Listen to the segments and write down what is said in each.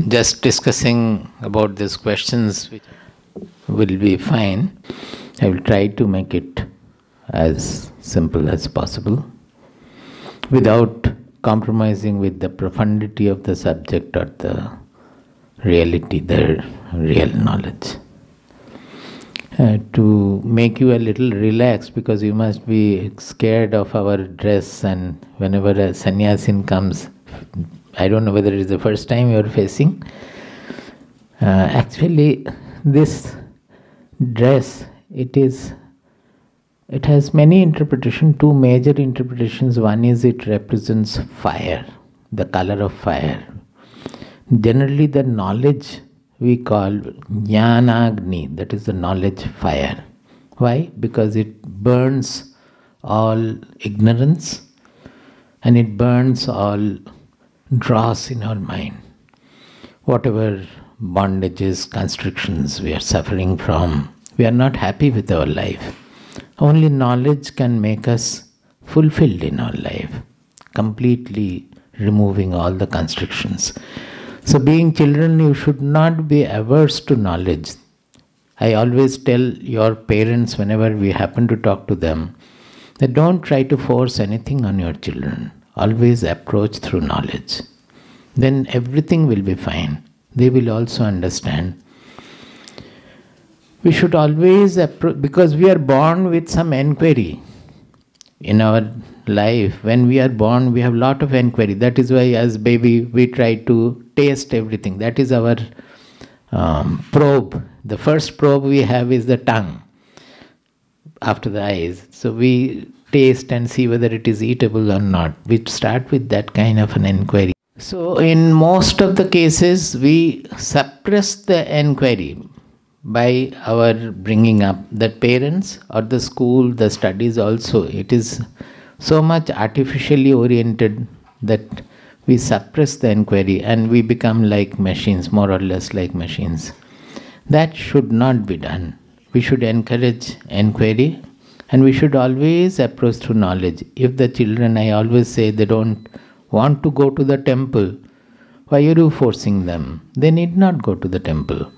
just discussing about these questions which will be fine. I will try to make it as simple as possible without compromising with the profundity of the subject or the reality, the real knowledge. To make you a little relaxed, because you must be scared of our dress, and whenever a sannyasin comes, I don't know whether it is the first time you are facing. Actually, this dress, it has many interpretations, two major interpretations. One is it represents fire, the color of fire. Generally, the knowledge we call jnanagni, that is the knowledge fire. Why? Because it burns all ignorance and it burns all dross in our mind. Whatever bondages, constrictions we are suffering from, we are not happy with our life. Only knowledge can make us fulfilled in our life, completely removing all the constrictions. So being children, you should not be averse to knowledge. I always tell your parents whenever we happen to talk to them, that don't try to force anything on your children. Always approach through knowledge. Then everything will be fine. They will also understand. We should always approach, because we are born with some enquiry in our life. When we are born, we have a lot of enquiry. That is why as baby we try to taste everything. That is our probe. The first probe we have is the tongue after the eyes. So we taste and see whether it is eatable or not. We start with that kind of an enquiry. So in most of the cases we suppress the enquiry by our bringing up. The parents or the school, the studies also, it is so much artificially oriented that we suppress the enquiry and we become like machines, more or less like machines. That should not be done. We should encourage enquiry and we should always approach through knowledge. If the children, I always say, they don't want to go to the temple, why are you forcing them? They need not go to the temple.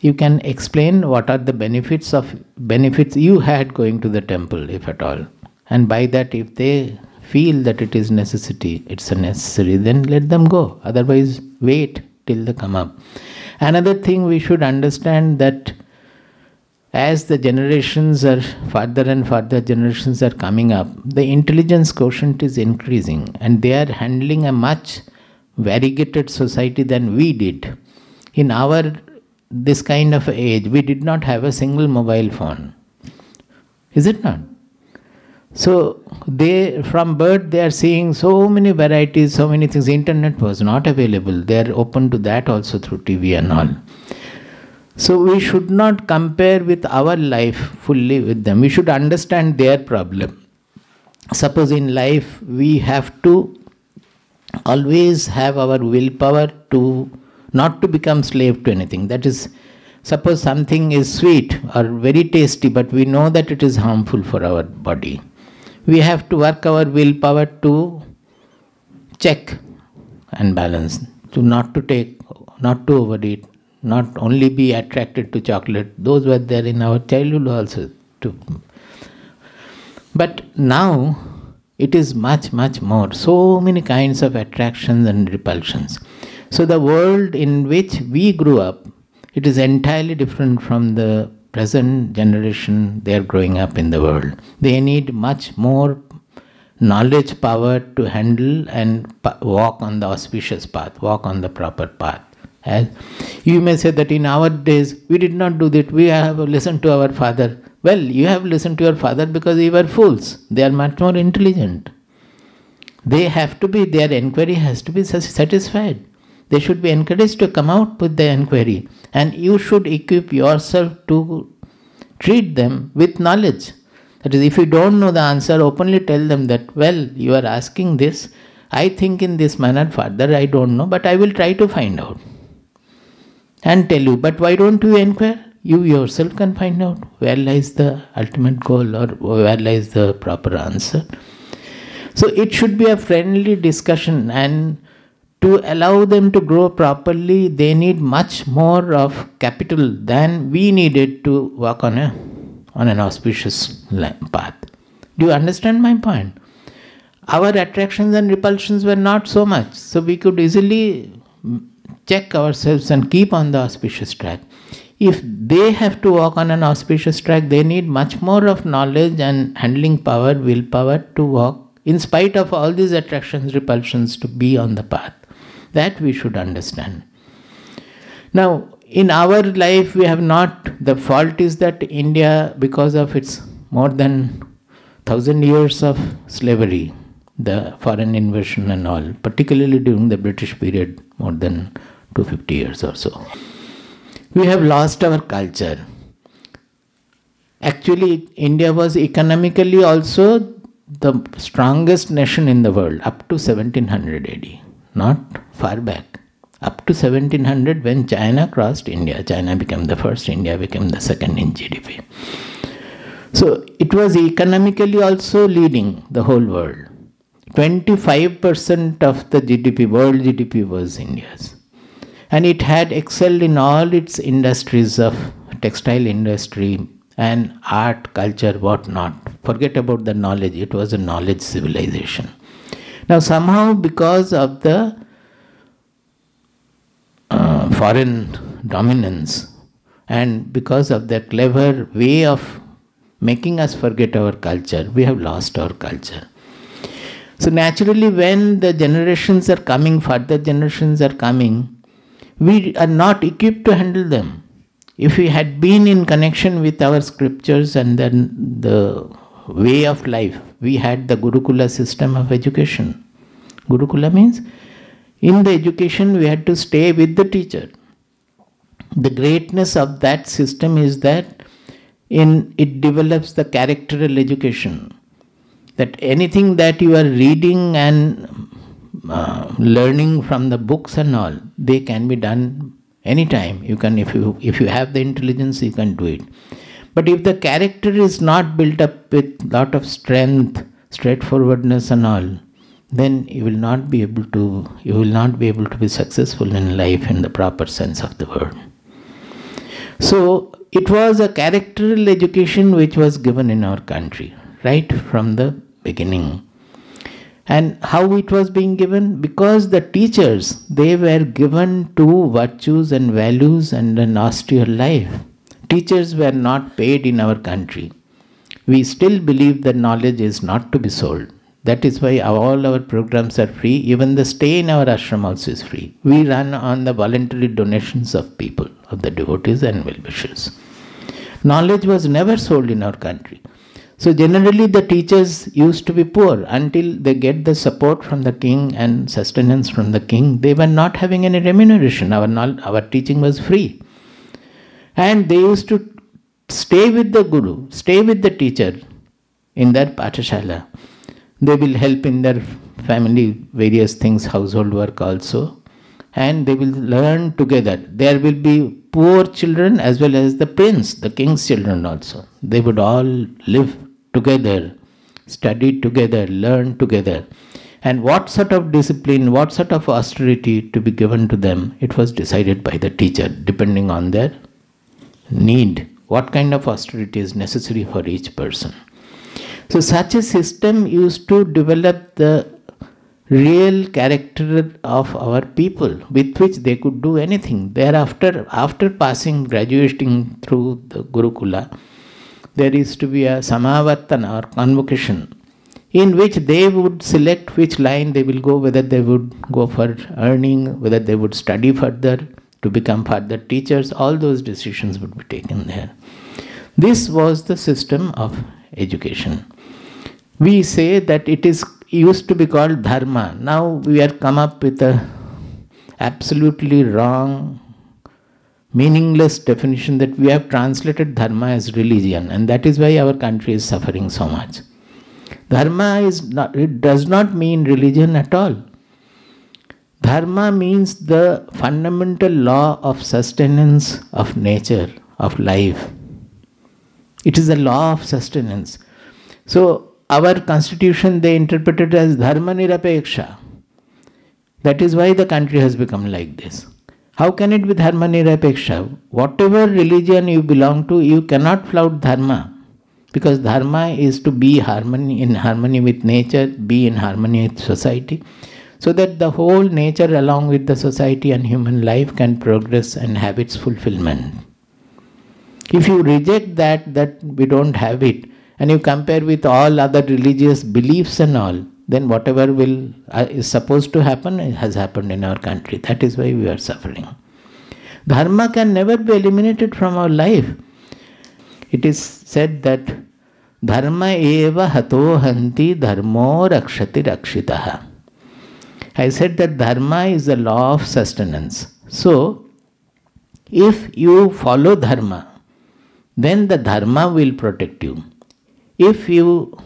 You can explain what are the benefits you had going to the temple, if at all. And by that, if they feel that it is necessity, it's a necessary, then let them go. Otherwise, wait till they come up. Another thing we should understand, that as the generations are further and further generations are coming up, the intelligence quotient is increasing and they are handling a much variegated society than we did. In our this kind of age, we did not have a single mobile phone. Is it not? So they, from birth, they are seeing so many varieties, so many things. Internet was not available. They are open to that also through TV and all. So we should not compare with our life fully with them. We should understand their problem. Suppose in life we have to always have our willpower to not to become slave to anything. That is, suppose something is sweet or very tasty, but we know that it is harmful for our body. We have to work our willpower to check and balance, to not to take, not to overeat, not only be attracted to chocolate. Those were there in our childhood also too. But now it is much, much more. So many kinds of attractions and repulsions. So the world in which we grew up, it is entirely different from the present generation. They are growing up in the world. They need much more knowledge power to handle and walk on the auspicious path, walk on the proper path. As you may say that in our days we did not do that, we have listened to our father. Well, you have listened to your father because you were fools. They are much more intelligent. They have to be, their enquiry has to be satisfied. They should be encouraged to come out with the enquiry, and you should equip yourself to treat them with knowledge. That is, if you don't know the answer, openly tell them that, well, you are asking this, I think in this manner, further I don't know, but I will try to find out. And tell you, but why don't you inquire? You yourself can find out where lies the ultimate goal or where lies the proper answer. So it should be a friendly discussion, and to allow them to grow properly, they need much more of capital than we needed to walk on an auspicious path. Do you understand my point? Our attractions and repulsions were not so much, so we could easily check ourselves and keep on the auspicious track. If they have to walk on an auspicious track, they need much more of knowledge and handling power, willpower to walk, in spite of all these attractions, repulsions, to be on the path. That we should understand. Now, in our life, we have not, the fault is that India, because of its more than 1,000 years of slavery, the foreign invasion and all, particularly during the British period, more than 250 years or so, we have lost our culture. Actually, India was economically also the strongest nation in the world up to 1700 AD, not far back. Up to 1700, when China crossed India, China became the first, India became the second in GDP. So it was economically also leading the whole world. 25% of the GDP, world GDP, was India's. And it had excelled in all its industries of textile industry and art, culture, whatnot. Forget about the knowledge, it was a knowledge civilization. Now somehow, because of the foreign dominance and because of their clever way of making us forget our culture, we have lost our culture. So naturally, when the generations are coming, further generations are coming, we are not equipped to handle them. If we had been in connection with our scriptures and then the way of life, we had the Gurukula system of education. Gurukula means, in the education we had to stay with the teacher. The greatness of that system is that it develops the characteral education. That anything that you are reading and learning from the books and all, they can be done anytime. You can, if you have the intelligence, you can do it. But if the character is not built up with lot of strength, straightforwardness and all, then you will not be able to be successful in life in the proper sense of the word. So it was a characteral education which was given in our country right from the beginning. And how it was being given? Because the teachers, they were given to virtues and values and an austere life. Teachers were not paid in our country. We still believe that knowledge is not to be sold. That is why all our programs are free. Even the stay in our ashram also is free. We run on the voluntary donations of people, of the devotees and well-wishers. Knowledge was never sold in our country. So generally the teachers used to be poor until they get the support from the king and sustenance from the king. They were not having any remuneration. Our teaching was free. And they used to stay with the guru, stay with the teacher in their pathashala. They will help in their family, various things, household work also. And they will learn together. There will be poor children as well as the prince, the king's children also. They would all live together, study together, learn together. And what sort of discipline, what sort of austerity to be given to them, it was decided by the teacher, depending on their need. What kind of austerity is necessary for each person. So such a system used to develop the real character of our people with which they could do anything. Thereafter, after passing, graduating through the Gurukula, there is to be a Samavartana or convocation in which they would select which line they will go, whether they would go for earning, whether they would study further to become further teachers. All those decisions would be taken there. This was the system of education. We say that it is used to be called dharma. Now we have come up with a absolutely wrong, meaningless definition that we have translated dharma as religion, and that is why our country is suffering so much. Dharma is not, it does not mean religion at all. Dharma means the fundamental law of sustenance of nature, of life. It is a law of sustenance. So our constitution, they interpret it as dharma nirapeksha. That is why the country has become like this. How can it be dharma nirapeksha? Whatever religion you belong to, you cannot flout dharma. Because dharma is to be in harmony with nature, be in harmony with society, so that the whole nature along with the society and human life can progress and have its fulfillment. If you reject that we don't have it, and you compare with all other religious beliefs and all, then whatever is supposed to happen has happened in our country. That is why we are suffering. Dharma can never be eliminated from our life. It is said that dharma eva hato hanti dharmo rakshati rakshitaha. I said that dharma is the law of sustenance. So, if you follow dharma, then the dharma will protect you. If you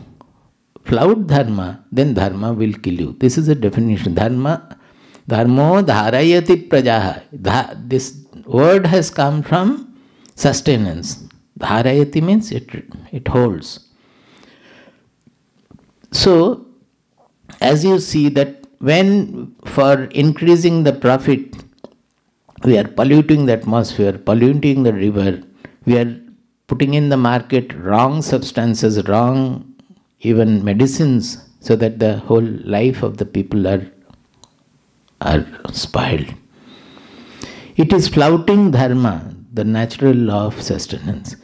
flout dharma, then dharma will kill you. This is a definition. Dharmo dharayati prajaha. This word has come from sustenance. Dharayati means it holds. So, as you see that when for increasing the profit, we are polluting the atmosphere, polluting the river, we are putting in the market wrong substances, wrong even medicines, so that the whole life of the people are spoiled. It is flouting dharma, the natural law of sustenance.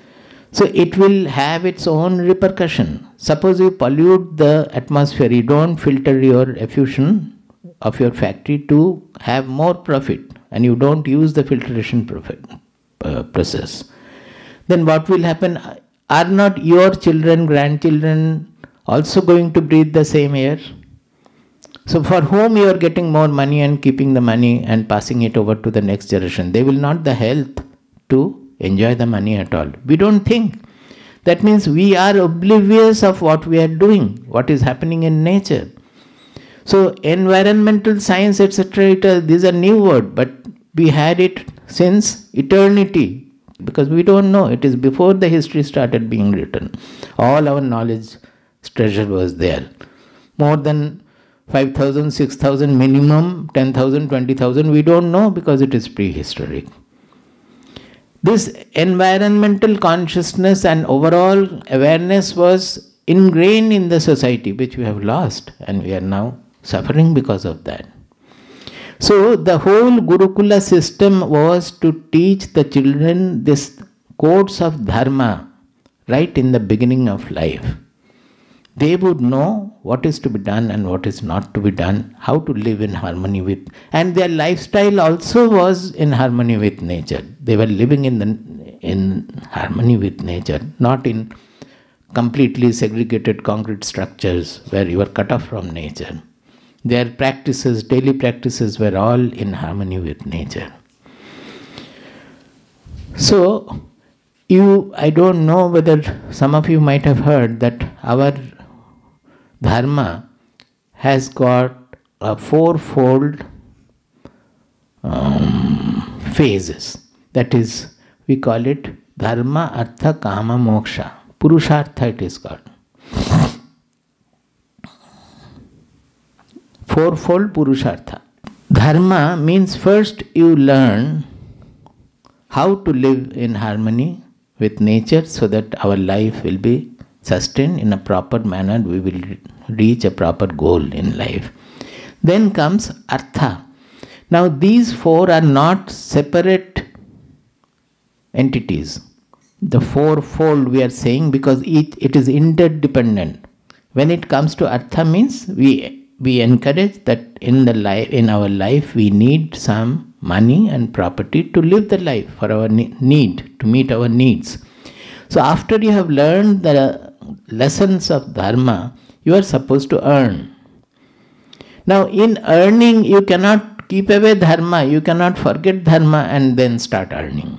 So it will have its own repercussion. Suppose you pollute the atmosphere, you don't filter your effusion of your factory to have more profit, and you don't use the filtration process. Then what will happen? Are not your children, grandchildren also going to breathe the same air? So for whom you are getting more money and keeping the money and passing it over to the next generation? They will not the health to enjoy the money at all. We don't think. That means we are oblivious of what we are doing, what is happening in nature. So environmental science, etc., these are new word, but we had it since eternity, because we don't know. It is before the history started being written. All our knowledge treasure was there. More than 5,000, 6,000 minimum, 10,000, 20,000, we don't know because it is prehistoric. This environmental consciousness and overall awareness was ingrained in the society, which we have lost, and we are now suffering because of that. So the whole Gurukula system was to teach the children this codes of dharma right in the beginning of life. They would know what is to be done and what is not to be done, how to live in harmony with, and their lifestyle also was in harmony with nature. They were living in harmony with nature, not in completely segregated concrete structures where you were cut off from nature. Their practices, daily practices, were all in harmony with nature. So, I don't know whether some of you might have heard that our dharma has got a fourfold phases. That is, we call it dharma, artha, kama, moksha. Purushartha it is called. Fourfold Purushartha. Dharma means first you learn how to live in harmony with nature so that our life will be sustained in a proper manner, we will reach a proper goal in life. Then comes Artha. Now these four are not separate entities. The fourfold we are saying because it is interdependent. When it comes to Artha means we encourage that in our life we need some money and property to live the life for our need, to meet our needs. So after you have learned the lessons of dharma, you are supposed to earn. Now in earning, you cannot keep away dharma, you cannot forget dharma and then start earning.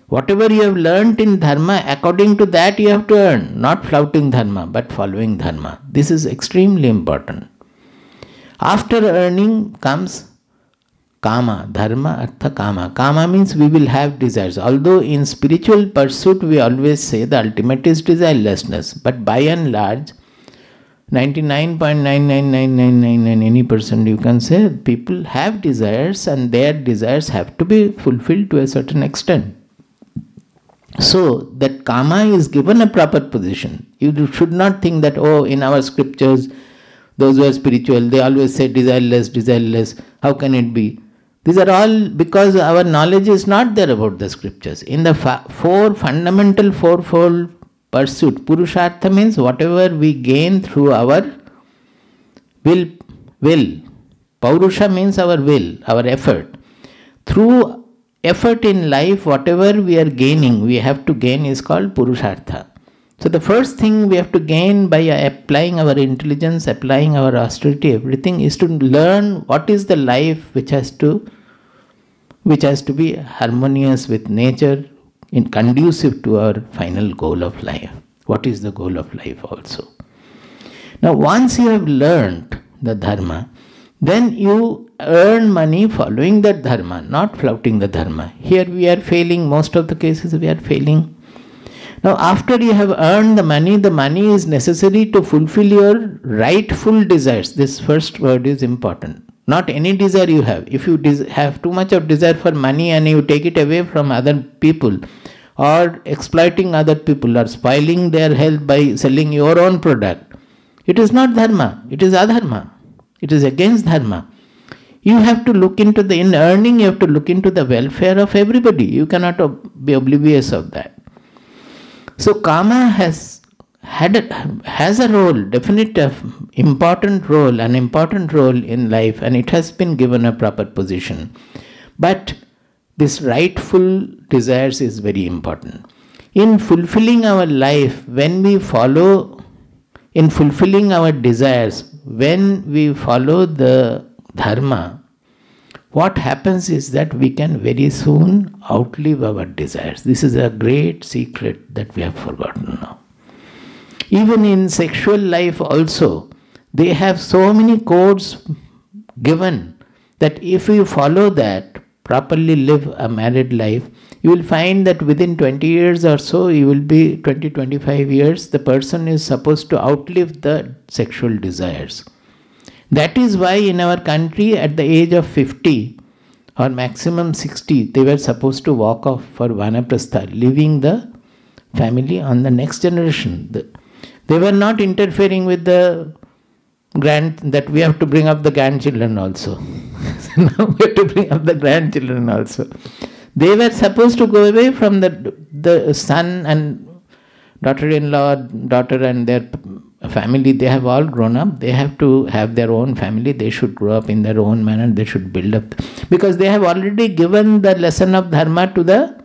Whatever you have learnt in dharma, according to that you have to earn, not flouting dharma, but following dharma. This is extremely important. After earning comes kama, dharma, artha, kama. Kama means we will have desires. Although in spiritual pursuit we always say the ultimate is desirelessness, but by and large, 99.99999 any percent, you can say, people have desires and their desires have to be fulfilled to a certain extent. So that karma is given a proper position. You should not think that, oh, in our scriptures, those who are spiritual, they always say desireless, desireless. How can it be? These are all because our knowledge is not there about the scriptures. In the fundamental fourfold pursuit, Purushartha means whatever we gain through our will. Paurusha means our will, our effort. Through effort in life, whatever we are gaining, we have to gain is called Purushartha. So the first thing we have to gain by applying our intelligence, applying our austerity, everything, is to learn what is the life which has to be harmonious with nature, conducive to our final goal of life. What is the goal of life also? Now once you have learned the dharma, then you earn money following that dharma, not flouting the dharma. Here we are failing, most of the cases we are failing. Now after you have earned the money is necessary to fulfill your rightful desires. This first word is important. Not any desire you have. If you have too much of desire for money and you take it away from other people, or exploiting other people, or spoiling their health by selling your own product, it is not dharma, it is adharma. It is against dharma. You have to look into in earning, you have to look into the welfare of everybody. You cannot be oblivious of that. So karma has a role, an important role in life, and it has been given a proper position. But this rightful desires is very important. In fulfilling our life, in fulfilling our desires, when we follow the dharma, what happens is that we can very soon outlive our desires. This is a great secret that we have forgotten now. Even in sexual life also, they have so many codes given that if you follow that, properly live a married life, you will find that within 20 years or so, you will be 20-25 years, the person is supposed to outlive the sexual desires. That is why in our country at the age of 50 or maximum 60, they were supposed to walk off for Vanaprastha, leaving the family on the next generation. They were not interfering with that we have to bring up the grandchildren also. Now we have to bring up the grandchildren also. They were supposed to go away from the son and daughter-in-law, daughter and their family. They have all grown up. They have to have their own family. They should grow up in their own manner. They should build up. Because they have already given the lesson of dharma to the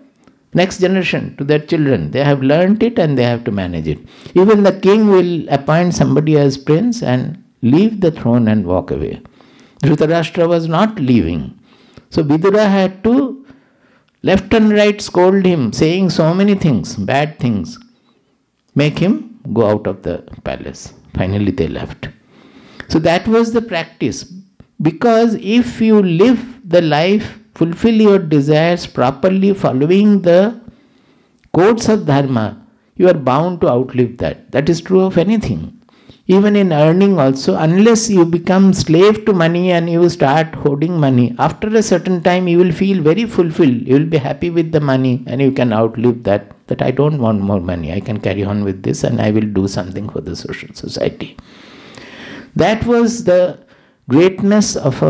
next generation, to their children. They have learnt it and they have to manage it. Even the king will appoint somebody as prince and leave the throne and walk away. Dhritarashtra was not leaving. So Vidura had to left and right scold him, saying so many things, bad things, make him go out of the palace. Finally they left. So that was the practice. Because if you live the life, fulfill your desires properly, following the codes of dharma, you are bound to outlive that. That is true of anything. Even in earning also, unless you become slave to money and you start hoarding money, after a certain time you will feel very fulfilled. You will be happy with the money and you can outlive that I don't want more money. I can carry on with this and I will do something for the social society. That was the greatness of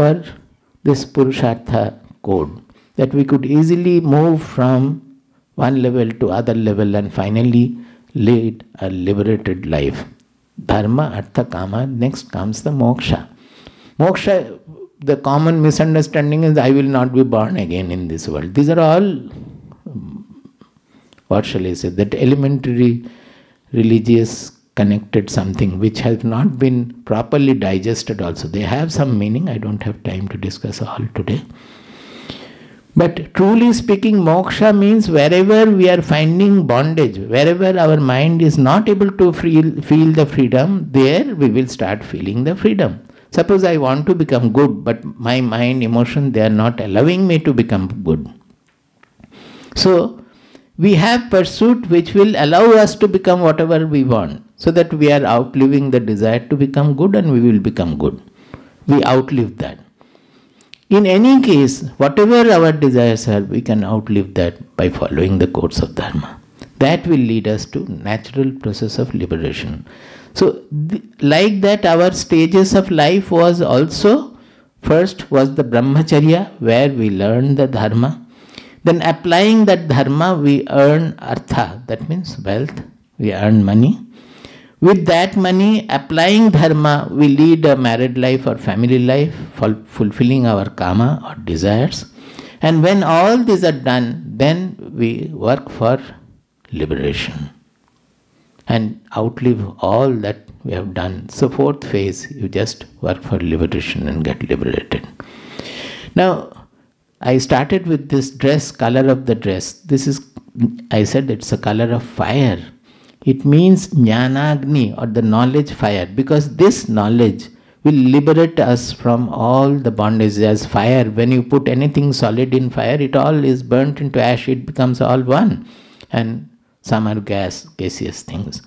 this Purushartha code, that we could easily move from one level to other level and finally lead a liberated life. Dharma, Artha, Kama, next comes the moksha. Moksha, the common misunderstanding is I will not be born again in this world. These are all, what shall I say, that elementary religious connected something which has not been properly digested also. They have some meaning, I don't have time to discuss all today. But truly speaking, moksha means wherever we are finding bondage, wherever our mind is not able to feel the freedom, there we will start feeling the freedom. Suppose I want to become good, but my mind, emotion, they are not allowing me to become good. So, we have pursuit which will allow us to become whatever we want. so that we are outliving the desire to become good and we will become good. We outlive that. In any case, whatever our desires are, we can outlive that by following the course of Dharma. That will lead us to natural process of liberation. So, like that, our stages of life was also, first was the Brahmacharya, where we learn the Dharma. Then applying that Dharma, we earn Artha, that means wealth, we earn money. With that money, applying Dharma, we lead a married life or family life, fulfilling our Kama or desires. And when all these are done, then we work for liberation and outlive all that we have done. So fourth phase, you just work for liberation and get liberated. Now, I started with this dress, color of the dress. This is, I said it's a color of fire. It means Jnanagni, or the knowledge fire, because this knowledge will liberate us from all the bondages. As fire, when you put anything solid in fire, it all is burnt into ash, it becomes all one. And some are gaseous things.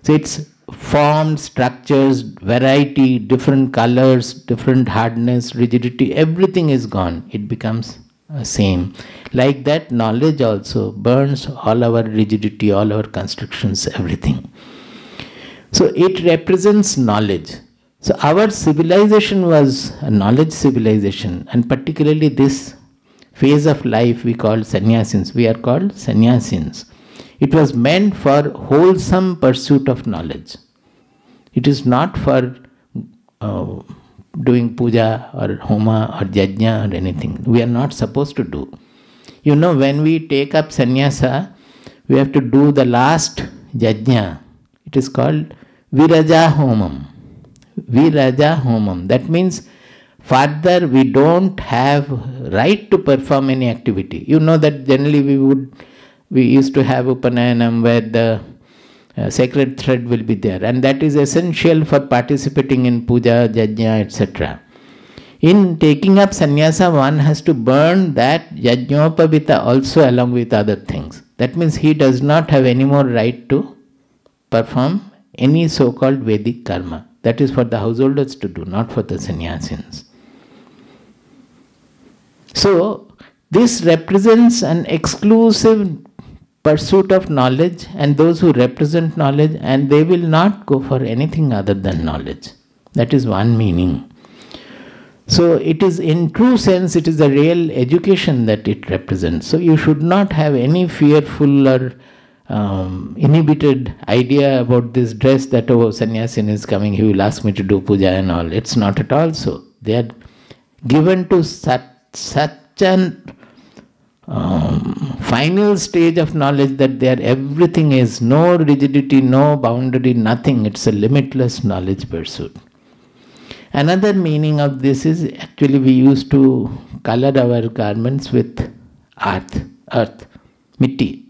So it's formed, structures, variety, different colors, different hardness, rigidity, everything is gone. It becomes same. Like that, knowledge also burns all our rigidity, all our constructions, everything. So it represents knowledge. So our civilization was a knowledge civilization, and particularly this phase of life we call sannyasins. We are called sannyasins. It was meant for wholesome pursuit of knowledge. It is not for doing puja or homa or yajna or anything. We are not supposed to do. You know, when we take up sannyasa, we have to do the last yajna. It is called viraja homam. Viraja homam. That means further we don't have right to perform any activity. You know that generally we used to have Upanayanam where the sacred thread will be there, and that is essential for participating in puja, yajna, etc. In taking up sannyasa, one has to burn that yajnopavita also along with other things. That means he does not have any more right to perform any so-called Vedic karma. That is for the householders to do, not for the sannyasins. So, this represents an exclusive pursuit of knowledge, and those who represent knowledge, and they will not go for anything other than knowledge. That is one meaning. So it is, in true sense, it is a real education that it represents. So you should not have any fearful or inhibited idea about this dress that, oh, sannyasin is coming, he will ask me to do puja and all. It's not at all so. They are given to such an final stage of knowledge that everything is no rigidity, no boundary, nothing. It's a limitless knowledge pursuit. Another meaning of this is, actually we used to color our garments with earth, mitti,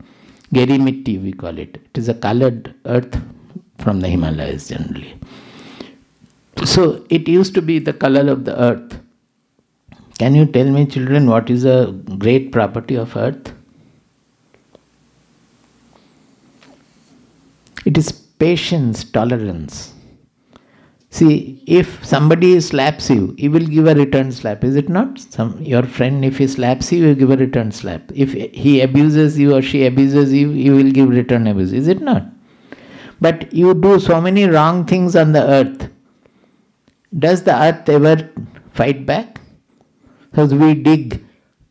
geri mitti we call it. It is a colored earth from the Himalayas generally. So it used to be the color of the earth. Can you tell me, children, what is a great property of earth? It is patience, tolerance. See, if somebody slaps you, he will give a return slap, is it not? Your friend, if he slaps you, you give a return slap. If he abuses you or she abuses you, you will give return abuse, is it not? But you do so many wrong things on the earth. Does the earth ever fight back? Because we dig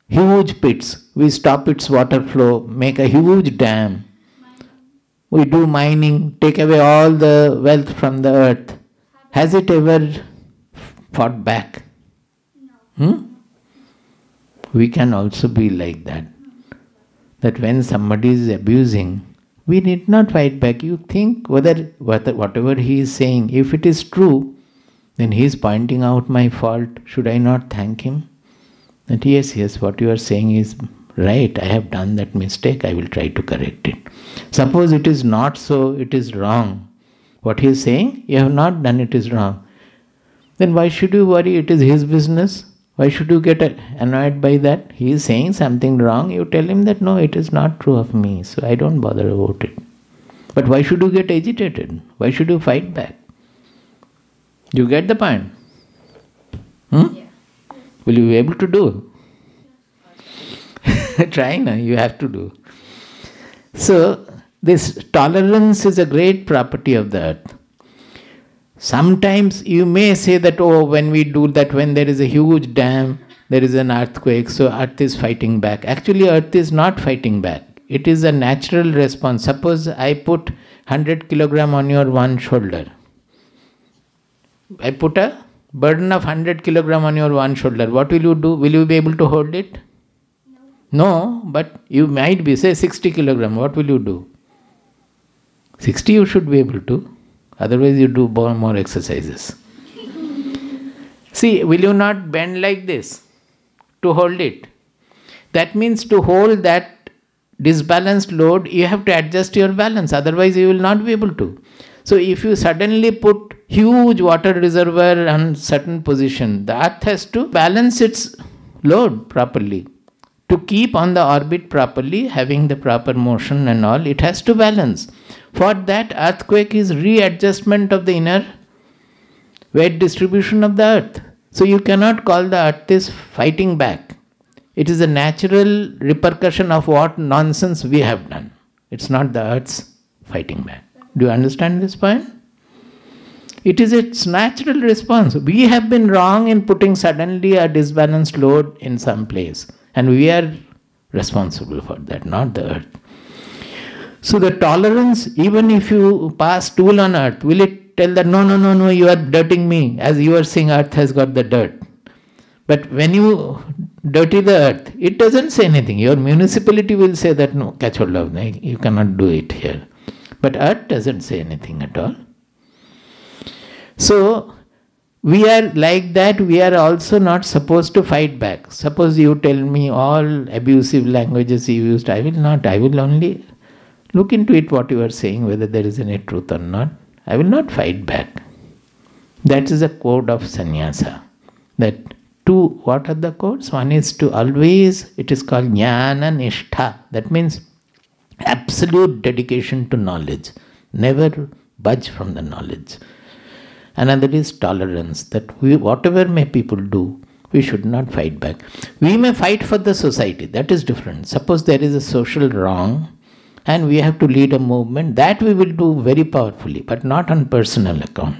huge pits, we stop its water flow, make a huge dam. We do mining, take away all the wealth from the earth. Has it ever fought back? No. We can also be like that. That when somebody is abusing, we need not fight back. You think whatever he is saying, if it is true, then he is pointing out my fault. Should I not thank him? That yes, what you are saying is right. I have done that mistake. I will try to correct it. Suppose it is not so, it is wrong. What he is saying, you have not done, it is wrong. Then why should you worry? It is his business. Why should you get annoyed by that? He is saying something wrong. You tell him that no, it is not true of me. So I don't bother about it. But why should you get agitated? Why should you fight back? You get the point? Yeah. Will you be able to do? Try now, you have to do. So, this tolerance is a great property of the earth. Sometimes you may say that, oh, when we do that, when there is a huge dam, there is an earthquake, so earth is fighting back. Actually, earth is not fighting back. It is a natural response. Suppose I put 100 kilogram on your one shoulder. I put a burden of 100 kilogram on your one shoulder. What will you do? Will you be able to hold it? No, but you might be, say 60 kilogram. What will you do? 60 you should be able to. Otherwise you do more exercises. See, will you not bend like this to hold it? That means to hold that disbalanced load, you have to adjust your balance. Otherwise you will not be able to. So if you suddenly put huge water reservoir on certain position, the earth has to balance its load properly. To keep on the orbit properly, having the proper motion and all, it has to balance. For that, earthquake is readjustment of the inner weight distribution of the earth. So you cannot call the earth is fighting back. It is a natural repercussion of what nonsense we have done. It's not the earth's fighting back. Do you understand this point? It is its natural response. We have been wrong in putting suddenly a disbalanced load in some place. And we are responsible for that, not the earth. So the tolerance, even if you pass tool on earth, will it tell that, no, you are dirtying me. As you are saying, earth has got the dirt. But when you dirty the earth, it doesn't say anything. Your municipality will say that, no, catch hold of, you cannot do it here. But earth doesn't say anything at all. So, we are like that, we are also not supposed to fight back. Suppose you tell me all abusive languages you used, I will only look into it what you are saying, whether there is any truth or not. I will not fight back. That is a code of sannyasa. What are the codes? One is to always, it is called jnana nishtha. That means absolute dedication to knowledge. Never budge from the knowledge. Another is tolerance, that whatever may people do, we should not fight back. We may fight for the society, that is different. Suppose there is a social wrong and we have to lead a movement, that we will do very powerfully, but not on personal account.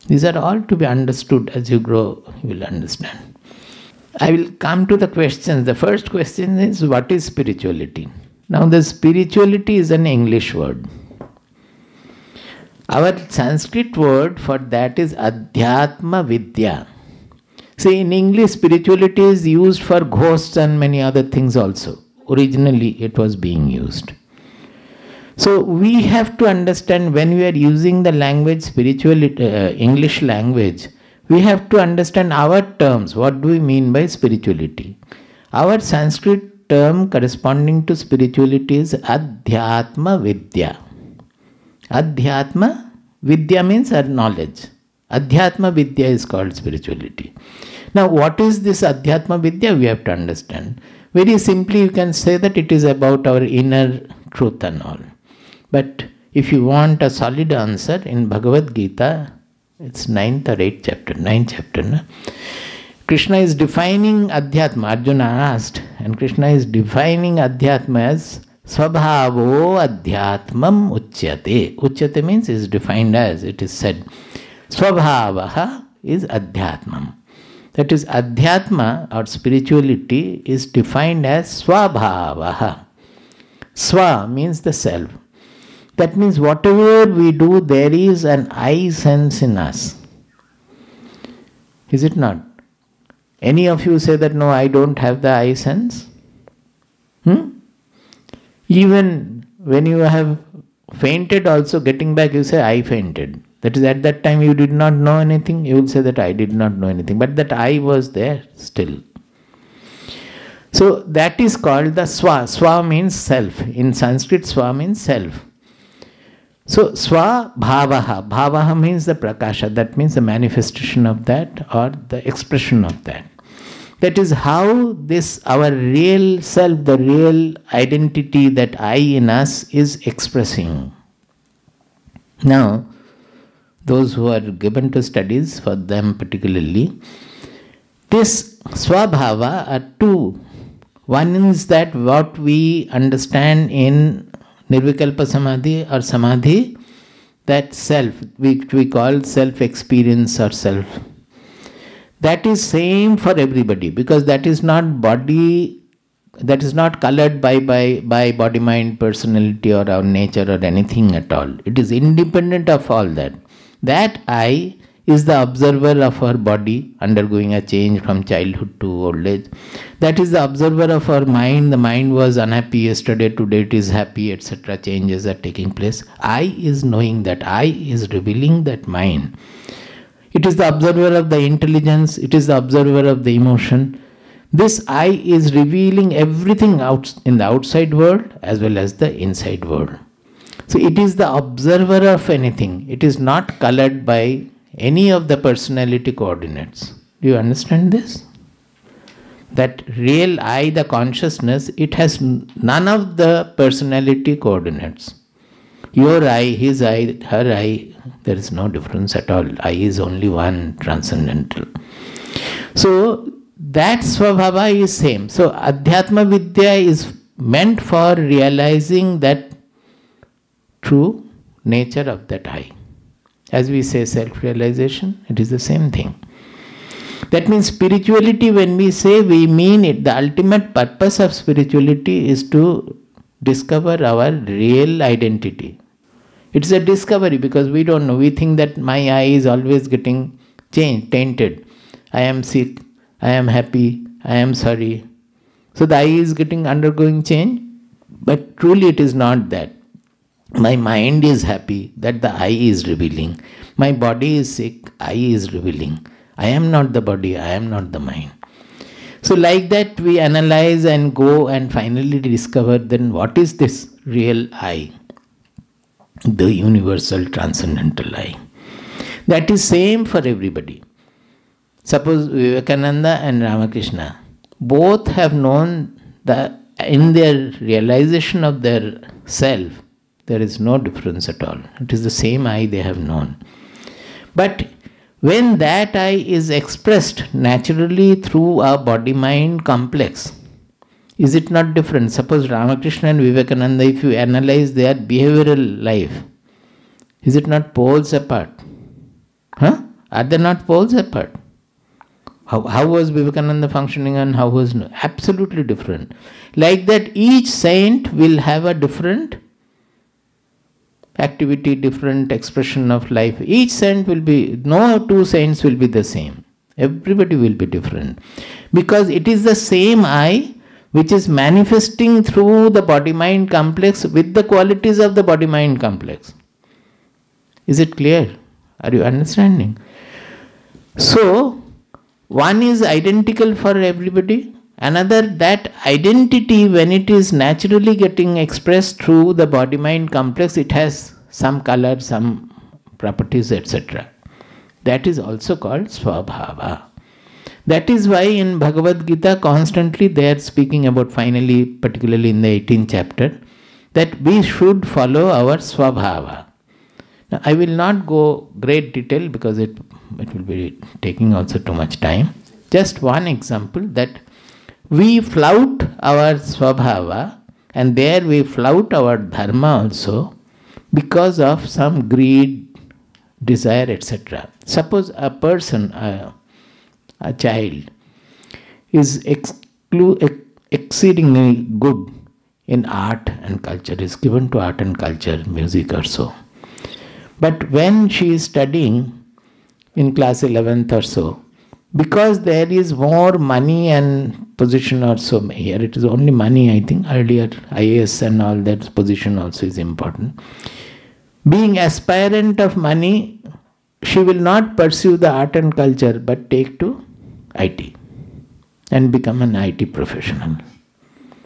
These are all to be understood. As you grow, you will understand. I will come to the questions. The first question is, what is spirituality? Now the spirituality is an English word. Our Sanskrit word for that is Adhyatma Vidya. See, in English, spirituality is used for ghosts and many other things also. Originally, it was being used. So, we have to understand when we are using the language, spirituality, English language, we have to understand our terms. What do we mean by spirituality? Our Sanskrit term corresponding to spirituality is Adhyatma Vidya. Adhyatma Vidya means our knowledge. Adhyatma Vidya is called spirituality. Now, what is this Adhyatma Vidya? We have to understand. Very simply, you can say that it is about our inner truth and all. But if you want a solid answer, in Bhagavad Gita, it's 9th or 8th chapter, 9th chapter, no? Krishna is defining Adhyatma. Arjuna asked, and Krishna is defining Adhyatma as Svabhavo Adhyatmam Uchyate. Uchyate means is defined as, it is said. Svabhavaha is Adhyatmam. That is, Adhyatma or spirituality is defined as Swabhavaha. Swa means the self. That means whatever we do, there is an I sense in us. Is it not? Any of you say that, no, I don't have the I sense? Even when you have fainted also, getting back, you say, I fainted. That is, at that time you did not know anything. You will say that I did not know anything. But that I was there still. So that is called the Swa. Swa means self. In Sanskrit, Swa means self. So Swa Bhavaha. Bhavaha means the Prakasha. That means the manifestation of that or the expression of that. That is how this, our real self, the real identity, that I in us is expressing. Now, those who are given to studies, for them particularly, this swabhava are two. One is that what we understand in Nirvikalpa Samadhi or Samadhi, that self, which we call self-experience or self. That is same for everybody, because that is not body, that is not colored by body, mind, personality or our nature or anything at all. It is independent of all that. That I is the observer of our body undergoing a change from childhood to old age. That is the observer of our mind. The mind was unhappy yesterday, today it is happy, etc. Changes are taking place. I is knowing that. I is revealing that mind. It is the observer of the intelligence. It is the observer of the emotion. This I is revealing everything out in the outside world as well as the inside world. So it is the observer of anything. It is not colored by any of the personality coordinates. Do you understand this? That real I, the consciousness, it has none of the personality coordinates. Your I, his I, her I, there is no difference at all. I is only one, transcendental. So that Swabhava is same. So Adhyatma Vidya is meant for realizing that true nature of that I. As we say self-realization, it is the same thing. That means spirituality, when we say, we mean it. The ultimate purpose of spirituality is to discover our real identity. It's a discovery, because we don't know. We think that my I is always getting changed, tainted. I am sick, I am happy, I am sorry. So the I is undergoing change, but truly it is not that. My mind is happy, that the I is revealing. My body is sick, I is revealing. I am not the body, I am not the mind. So like that we analyze and go and finally discover then what is this real I? The universal transcendental I. That is same for everybody. Suppose Vivekananda and Ramakrishna both have known that in their realization of their self, there is no difference at all. It is the same I they have known. But when that I is expressed naturally through a body-mind complex, is it not different? Suppose Ramakrishna and Vivekananda, if you analyze their behavioral life, is it not poles apart? Huh? Are they not poles apart? How was Vivekananda functioning and how was no? Absolutely different. Like that, each saint will have a different activity, different expression of life. Each saint will be, no two saints will be the same. Everybody will be different. Because it is the same I which is manifesting through the body-mind complex with the qualities of the body-mind complex. Is it clear? Are you understanding? So, one is identical for everybody. Another, that identity, when it is naturally getting expressed through the body-mind complex, it has some color, some properties, etc. That is also called Swabhava. That is why in Bhagavad Gita constantly they are speaking about, finally, particularly in the 18th chapter, that we should follow our Swabhava. Now, I will not go great detail because it will be taking also too much time. Just one example, that we flout our Swabhava and there we flout our Dharma also because of some greed, desire, etc. Suppose a person, a child, is exceedingly good in art and culture, is given to art and culture, music or so. But when she is studying in class 11th or so, because there is more money and position also, here it is only money, I think, earlier IAS and all that position also is important. Being aspirant of money, she will not pursue the art and culture but take to IT and become an IT professional.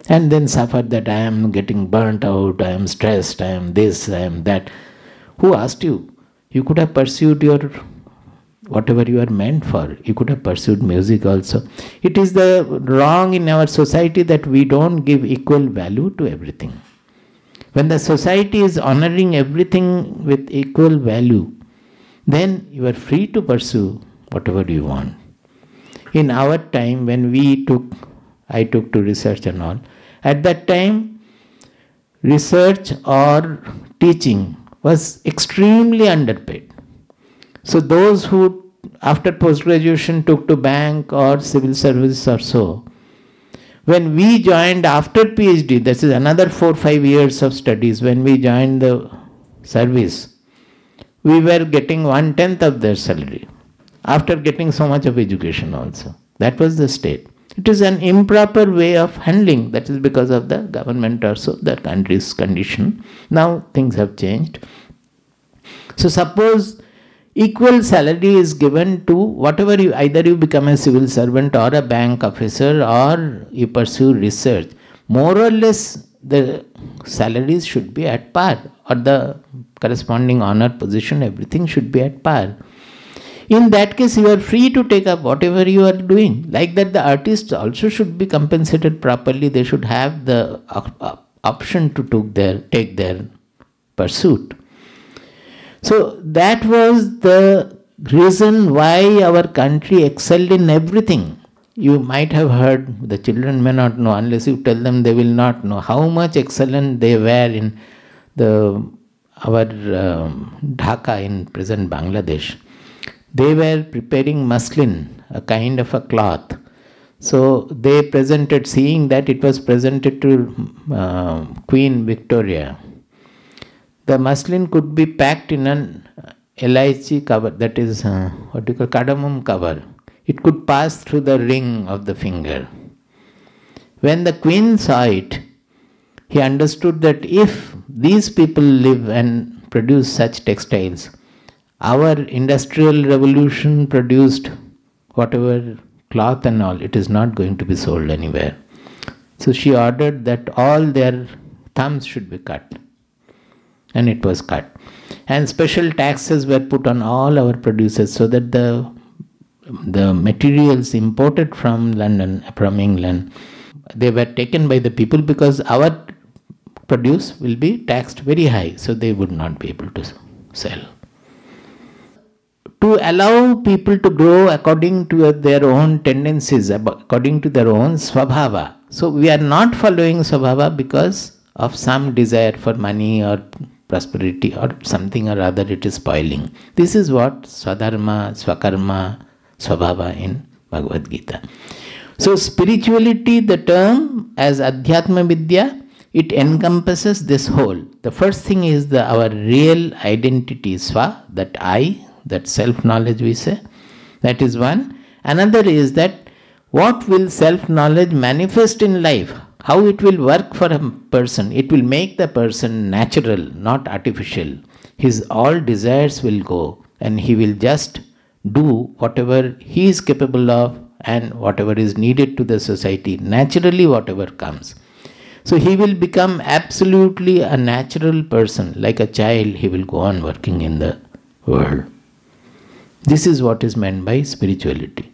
And then suffer that I am getting burnt out, I am stressed, I am this, I am that. Who asked you? You could have pursued your whatever you are meant for. You could have pursued music also. It is the wrong in our society that we don't give equal value to everything. When the society is honoring everything with equal value, then you are free to pursue whatever you want. In our time, when I took to research and all, at that time, research or teaching was extremely underpaid. So those who after post-graduation took to bank or civil service or so, when we joined after PhD, this is another 4-5 years of studies, when we joined the service, we were getting 1/10 of their salary after getting so much of education also. That was the state. It is an improper way of handling. That is because of the government also, the country's condition. Now things have changed. So suppose equal salary is given to whatever you, either you become a civil servant or a bank officer or you pursue research, more or less the salaries should be at par, or the corresponding honor position, everything should be at par. In that case, you are free to take up whatever you are doing. Like that, the artists also should be compensated properly. They should have the option to take their pursuit. So that was the reason why our country excelled in everything. You might have heard, the children may not know, unless you tell them they will not know how much excellent they were in our Dhaka in present Bangladesh. They were preparing muslin, a kind of a cloth. So they presented, seeing that it was presented to Queen Victoria. The muslin could be packed in an elaichi cover, that is what you call cardamom cover. It could pass through the ring of the finger. When the queen saw it, he understood that if these people live and produce such textiles, our industrial revolution produced whatever cloth and all, it is not going to be sold anywhere. So she ordered that all their thumbs should be cut. And it was cut. And special taxes were put on all our producers so that the materials imported from London, from England, they were taken by the people because our produce will be taxed very high, so they would not be able to sell. To allow people to grow according to their own tendencies, according to their own swabhava. So we are not following swabhava because of some desire for money or prosperity or something or other, it is spoiling. This is what Swadharma, Swakarma, Swabhava in Bhagavad Gita. So spirituality, the term as Adhyatma Vidya, it encompasses this whole. The first thing is our real identity, Swa, that I, that self-knowledge we say. That is one. Another is that what will self-knowledge manifest in life? How it will work for a person? It will make the person natural, not artificial. His all desires will go and he will just do whatever he is capable of and whatever is needed to the society, naturally whatever comes. So he will become absolutely a natural person. Like a child, he will go on working in the world. This is what is meant by spirituality.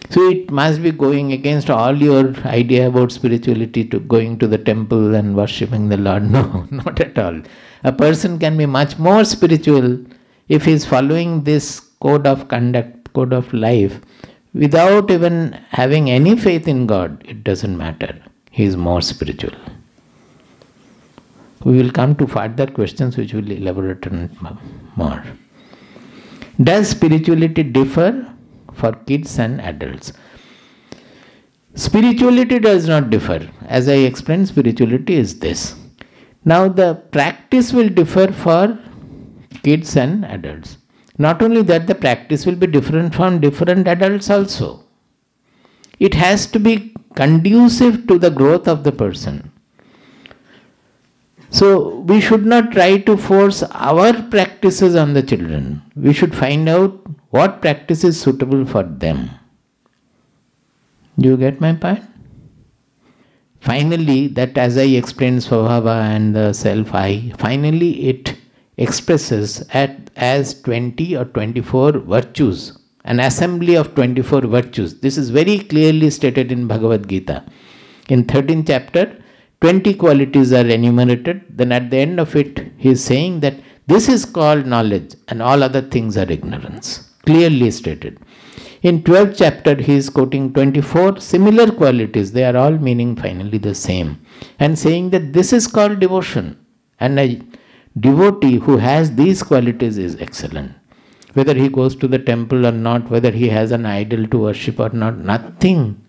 So it must be going against all your idea about spirituality to going to the temple and worshipping the Lord. No, not at all. A person can be much more spiritual if he is following this code of conduct, code of life, without even having any faith in God. It doesn't matter. He is more spiritual. We will come to further questions which will elaborate on it more. Does spirituality differ for kids and adults? Spirituality does not differ. As I explained, spirituality is this. Now the practice will differ for kids and adults. Not only that, the practice will be different from different adults also. It has to be conducive to the growth of the person. So we should not try to force our practices on the children. We should find out what practice is suitable for them. Do you get my point? Finally, that as I explained Swabhava and the self-I, finally it expresses as 20 or 24 virtues, an assembly of 24 virtues. This is very clearly stated in Bhagavad Gita. In 13th chapter, 20 qualities are enumerated. Then at the end of it, he is saying that this is called knowledge and all other things are ignorance. Clearly stated. In 12th chapter, he is quoting 24 similar qualities. They are all meaning finally the same. And saying that this is called devotion. And a devotee who has these qualities is excellent. Whether he goes to the temple or not, whether he has an idol to worship or not, nothing.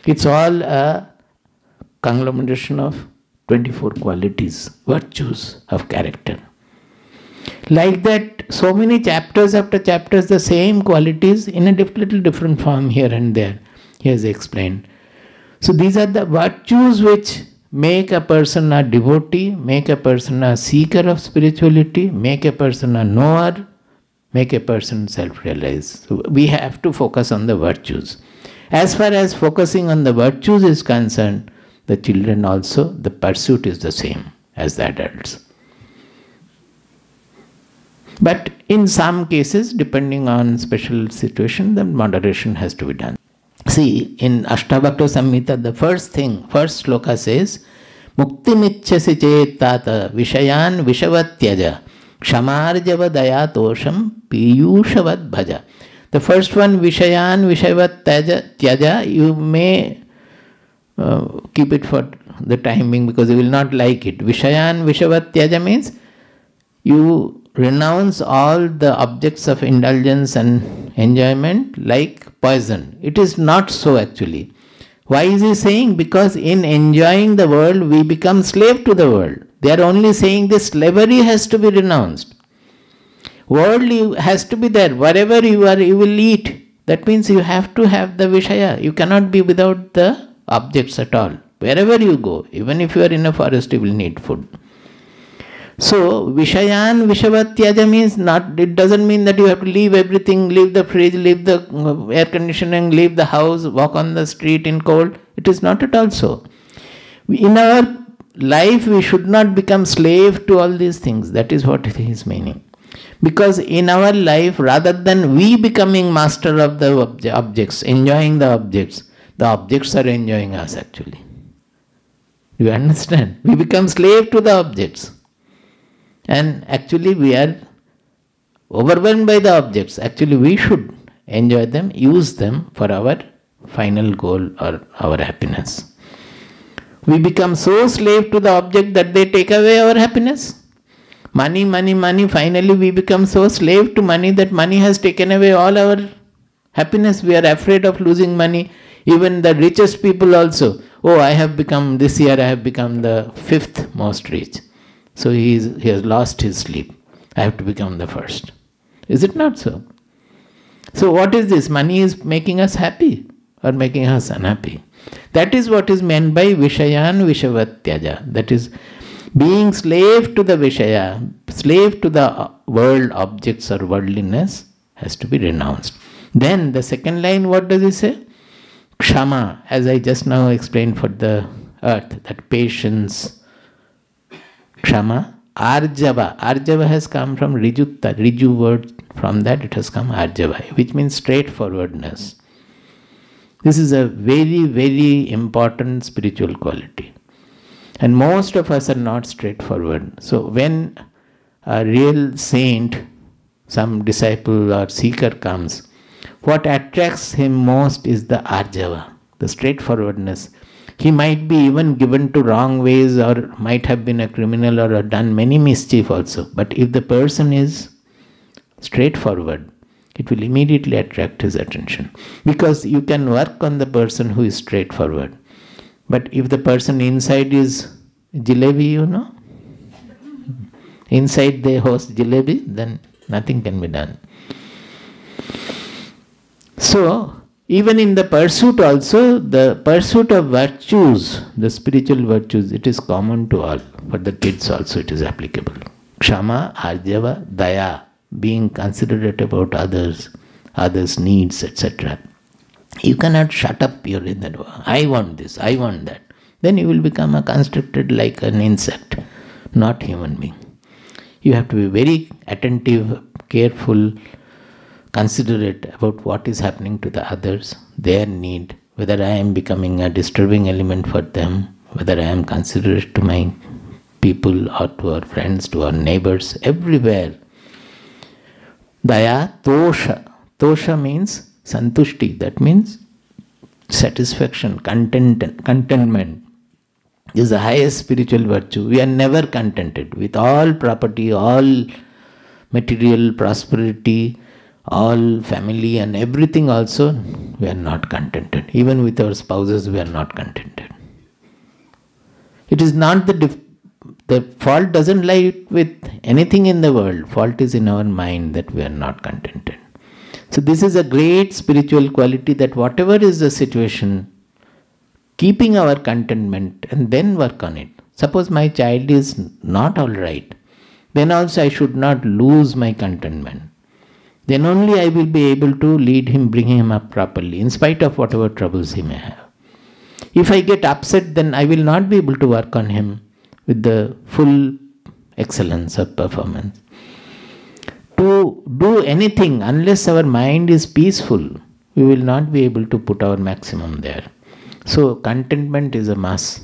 It's all a conglomeration of 24 qualities, virtues of character. Like that, so many chapters after chapters, the same qualities in a little different form here and there, he has explained. So these are the virtues which make a person a devotee, make a person a seeker of spirituality, make a person a knower, make a person self-realized. So we have to focus on the virtues. As far as focusing on the virtues is concerned, the children also, the pursuit is the same as the adults. But in some cases, depending on special situation, the moderation has to be done. See, in Ashtabhakta Samhita, the first sloka says, Mukti mitchasi chet tata vishayan vishavatyaja kshamarjava dayatosham piyushavad bhaja. The first one, vishayan vishavatyaja, you may keep it for the timing because you will not like it. Vishayan vishavatyaja means you renounce all the objects of indulgence and enjoyment like poison. It is not so actually. Why is he saying? Because in enjoying the world, we become slave to the world. They are only saying this slavery has to be renounced. World has to be there. Wherever you are, you will eat. That means you have to have the Vishaya. You cannot be without the objects at all. Wherever you go, even if you are in a forest, you will need food. So, Vishayan Vishavatyaja means not, it doesn't mean that you have to leave everything, leave the fridge, leave the air conditioning, leave the house, walk on the street in cold. It is not at all so. In our life, we should not become slave to all these things. That is what he is meaning. Because in our life, rather than we becoming master of the objects, enjoying the objects are enjoying us actually. You understand? We become slave to the objects. And actually we are overwhelmed by the objects. Actually we should enjoy them, use them for our final goal or our happiness. We become so slave to the object that they take away our happiness. Money, money, money. Finally we become so slave to money that money has taken away all our happiness. We are afraid of losing money. Even the richest people also. Oh, this year I have become the 5th most rich. So he has lost his sleep. I have to become the first. Is it not so? So what is this? Money is making us happy or making us unhappy. That is what is meant by Vishayan Vishavatyaja. That is being slave to the Vishaya, slave to the world objects or worldliness has to be renounced. Then the second line, what does he say? Kshama, as I just now explained for the earth, that patience. Kshama, Arjava. Arjava has come from Rijutta, Riju word, from that it has come Arjava, which means straightforwardness. This is a very, very important spiritual quality. And most of us are not straightforward. So when a real saint, some disciple or seeker comes, what attracts him most is the Arjava, the straightforwardness. He might be even given to wrong ways or might have been a criminal or done many mischief also. But if the person is straightforward, it will immediately attract his attention. Because you can work on the person who is straightforward. But if the person inside is jalebi, inside they host jalebi, then nothing can be done. So, even in the pursuit also, the pursuit of virtues, the spiritual virtues, it is common to all. For the kids also it is applicable. Kshama, Arjava, Daya, being considerate about others' needs, etc. You cannot shut up your inner, I want this, I want that. Then you will become a constricted like an insect, not human being. You have to be very attentive, careful, considerate about what is happening to the others, their need, whether I am becoming a disturbing element for them, whether I am considerate to my people or to our friends, to our neighbors, everywhere. Daya tosha. Tosha means santushti. That means satisfaction, contentment. This is the highest spiritual virtue. We are never contented with all property, all material prosperity, all family and everything also. We are not contented. Even with our spouses, we are not contented. It is not the fault doesn't lie with anything in the world. Fault is in our mind that we are not contented. So this is a great spiritual quality, that whatever is the situation, keeping our contentment and then work on it. Suppose my child is not all right, then also I should not lose my contentment. Then only I will be able to lead him, bring him up properly, in spite of whatever troubles he may have. If I get upset, then I will not be able to work on him with the full excellence of performance. To do anything, unless our mind is peaceful, we will not be able to put our maximum there. So contentment is a must.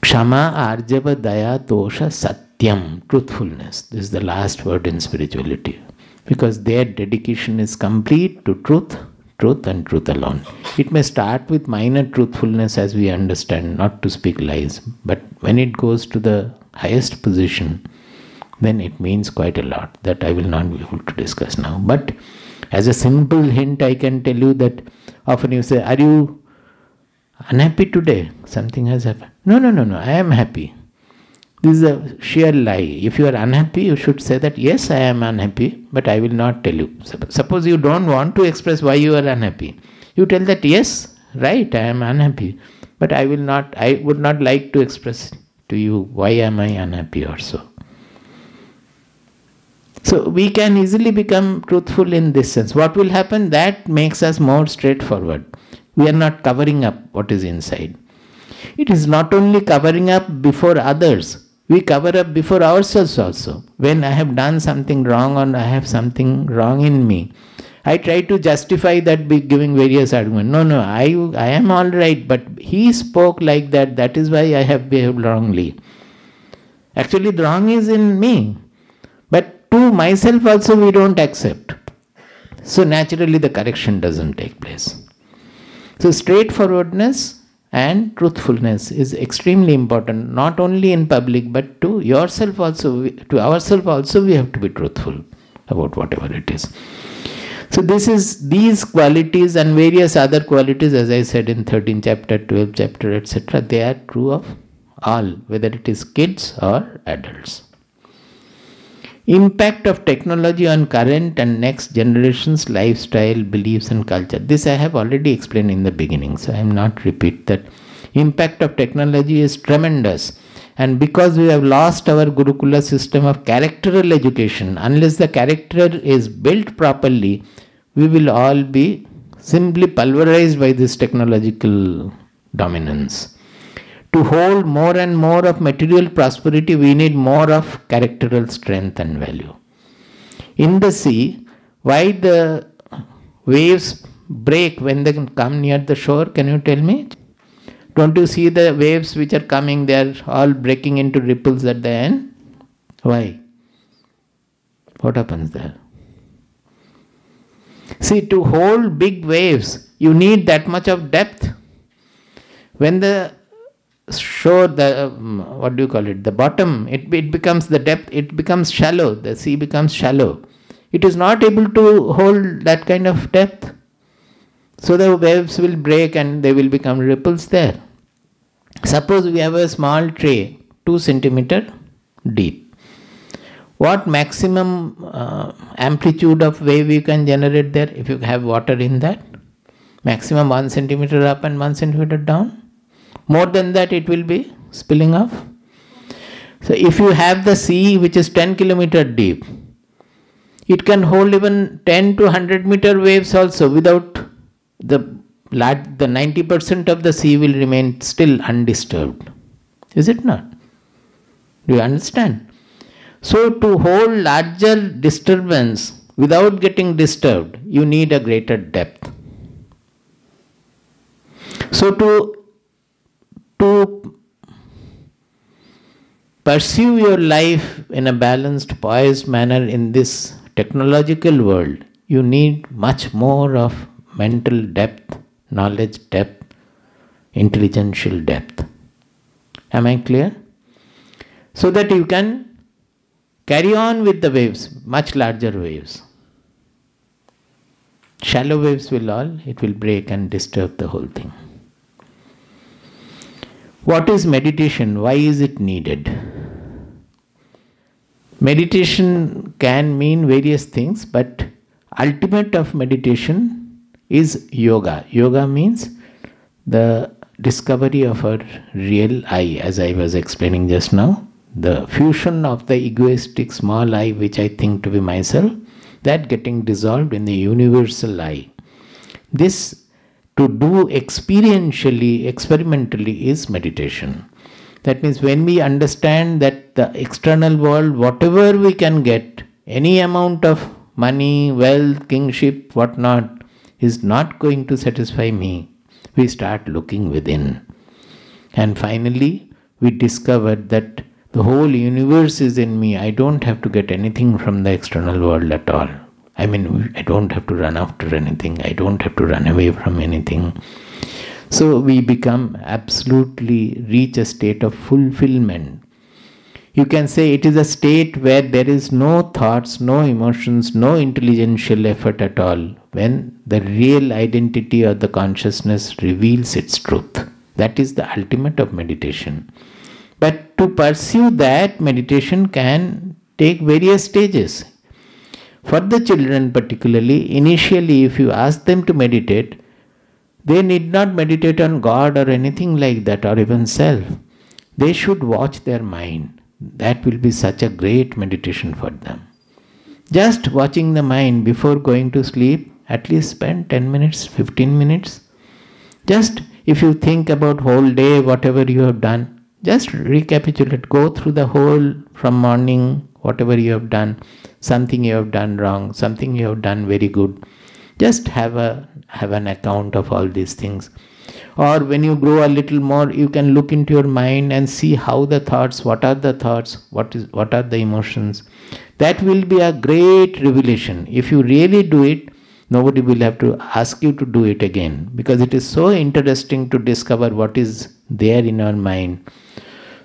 Kshama, Arjava, Daya, Tosha, Satyam, truthfulness. This is the last word in spirituality. Because their dedication is complete to truth, truth and truth alone. It may start with minor truthfulness as we understand, not to speak lies. But when it goes to the highest position, then it means quite a lot that I will not be able to discuss now. But as a simple hint, I can tell you that often you say, are you unhappy today? Something has happened. No, I am happy. This is a sheer lie. If you are unhappy, you should say that, yes, I am unhappy, but I will not tell you. Suppose you don't want to express why you are unhappy. You tell that, yes, right, I am unhappy, but I would not like to express to you why am I unhappy or so. So we can easily become truthful in this sense. What will happen? That makes us more straightforward. We are not covering up what is inside. It is not only covering up before others, we cover up before ourselves also. When I have done something wrong or I have something wrong in me, I try to justify that by giving various arguments. No, I am all right, but he spoke like that, that is why I have behaved wrongly. Actually, the wrong is in me. But to myself also we don't accept. So naturally the correction doesn't take place. So straightforwardness and truthfulness is extremely important, not only in public but to yourself also, to ourselves also we have to be truthful about whatever it is. So these qualities and various other qualities, as I said in 13th chapter, 12th chapter, etc., they are true of all, whether it is kids or adults. Impact of technology on current and next generation's lifestyle, beliefs and culture. This I have already explained in the beginning, so I am not repeat that. Impact of technology is tremendous, and because we have lost our Gurukula system of characteral education, unless the character is built properly, we will all be simply pulverized by this technological dominance. To hold more and more of material prosperity, we need more of characteral strength and value. In the sea, why the waves break when they come near the shore? Can you tell me? Don't you see the waves which are coming? They are all breaking into ripples at the end. Why? What happens there? See, to hold big waves, you need that much of depth. When the shore, the bottom, it becomes the depth, it becomes shallow, the sea becomes shallow. It is not able to hold that kind of depth. So the waves will break and they will become ripples there. Suppose we have a small tray, 2 centimeter deep. What maximum amplitude of wave you can generate there if you have water in that? Maximum 1 centimeter up and 1 centimeter down. More than that it will be spilling off. So if you have the sea which is 10 kilometer deep, it can hold even 10 to 100 meter waves also without the 90% of the sea will remain still undisturbed. Is it not? Do you understand? So to hold larger disturbance without getting disturbed, you need a greater depth. So to pursue your life in a balanced, poised manner in this technological world, you need much more of mental depth, knowledge depth, intelligential depth. Am I clear? So that you can carry on with the waves, much larger waves. Shallow waves it will break and disturb the whole thing. What is meditation? Why is it needed? Meditation can mean various things, but ultimate of meditation is yoga. Yoga means the discovery of our real I, as I was explaining just now. The fusion of the egoistic small I, which I think to be myself, that getting dissolved in the universal I. This to do experientially, experimentally is meditation. That means when we understand that the external world, whatever we can get, any amount of money, wealth, kingship, whatnot, is not going to satisfy me, we start looking within. And finally, we discover that the whole universe is in me. I don't have to get anything from the external world at all. I mean, I don't have to run after anything. I don't have to run away from anything. So we become absolutely reach a state of fulfillment. You can say it is a state where there is no thoughts, no emotions, no intelligential effort at all, when the real identity of the consciousness reveals its truth. That is the ultimate of meditation. But to pursue that, meditation can take various stages. For the children particularly, initially if you ask them to meditate, they need not meditate on God or anything like that, or even self. They should watch their mind. That will be such a great meditation for them. Just watching the mind before going to sleep, at least spend 10 minutes, 15 minutes. Just if you think about whole day, whatever you have done, just recapitulate, go through the whole from morning, whatever you have done, something you have done wrong, something you have done very good. Just have an account of all these things. Or when you grow a little more, you can look into your mind and see how the thoughts, what are the thoughts, what are the emotions. That will be a great revelation. If you really do it, nobody will have to ask you to do it again, because it is so interesting to discover what is there in our mind.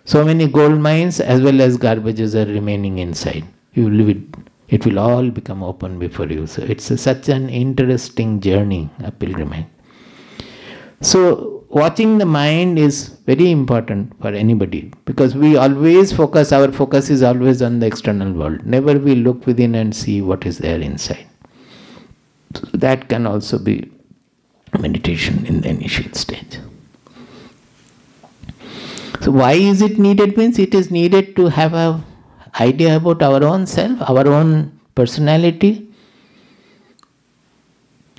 So many gold mines as well as garbages are remaining inside. It will all become open before you. So it's such an interesting journey, a pilgrimage. So watching the mind is very important for anybody, because we always our focus is always on the external world. Never we look within and see what is there inside. So that can also be meditation in the initial stage. So why is it needed? Means it is needed to have an idea about our own self, our own personality,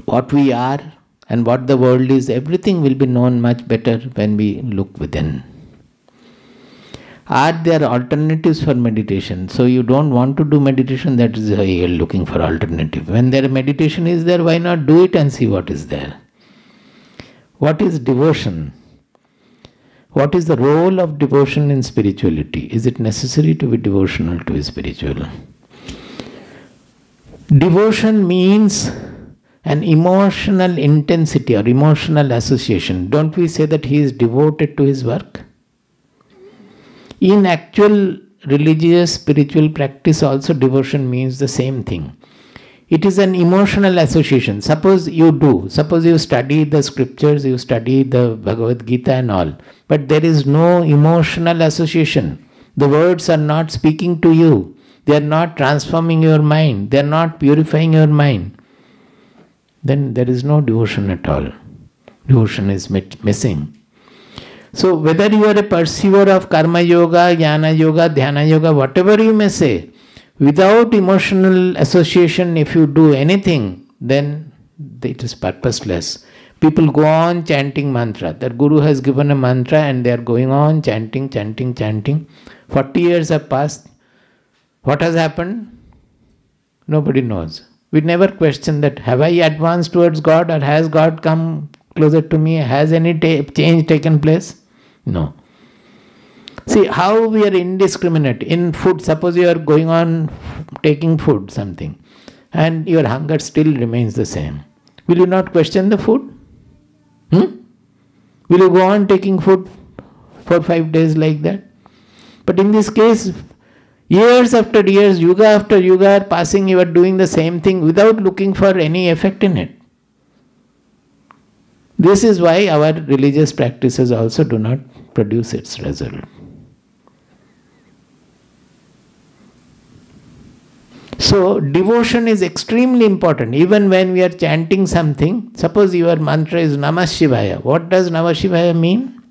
what we are and what the world is. Everything will be known much better when we look within. Are there alternatives for meditation? So you don't want to do meditation, that is why you are looking for alternative. When there meditation is there, why not do it and see what is there? What is devotion? What is the role of devotion in spirituality? Is it necessary to be devotional to be spiritual? Devotion means an emotional intensity or emotional association. Don't we say that he is devoted to his work? In actual religious spiritual practice also, devotion means the same thing. It is an emotional association. Suppose you study the scriptures, you study the Bhagavad Gita and all, but there is no emotional association. The words are not speaking to you. They are not transforming your mind. They are not purifying your mind. Then there is no devotion at all. Devotion is missing. So whether you are a pursuer of karma yoga, jnana yoga, dhyana yoga, whatever you may say, without emotional association, if you do anything, then it is purposeless. People go on chanting mantra. That guru has given a mantra and they are going on chanting. 40 years have passed. What has happened? Nobody knows. We never question that, have I advanced towards God, or has God come closer to me? Has any change taken place? No. See how we are indiscriminate. In food, suppose you are going on taking food, something, and your hunger still remains the same. Will you not question the food? Will you go on taking food for 5 days like that? But in this case, years after years, yuga after yuga are passing, you are doing the same thing without looking for any effect in it. This is why our religious practices also do not produce its result. So, devotion is extremely important. Even when we are chanting something, suppose your mantra is Namah Shivaya. What does Namah Shivaya mean?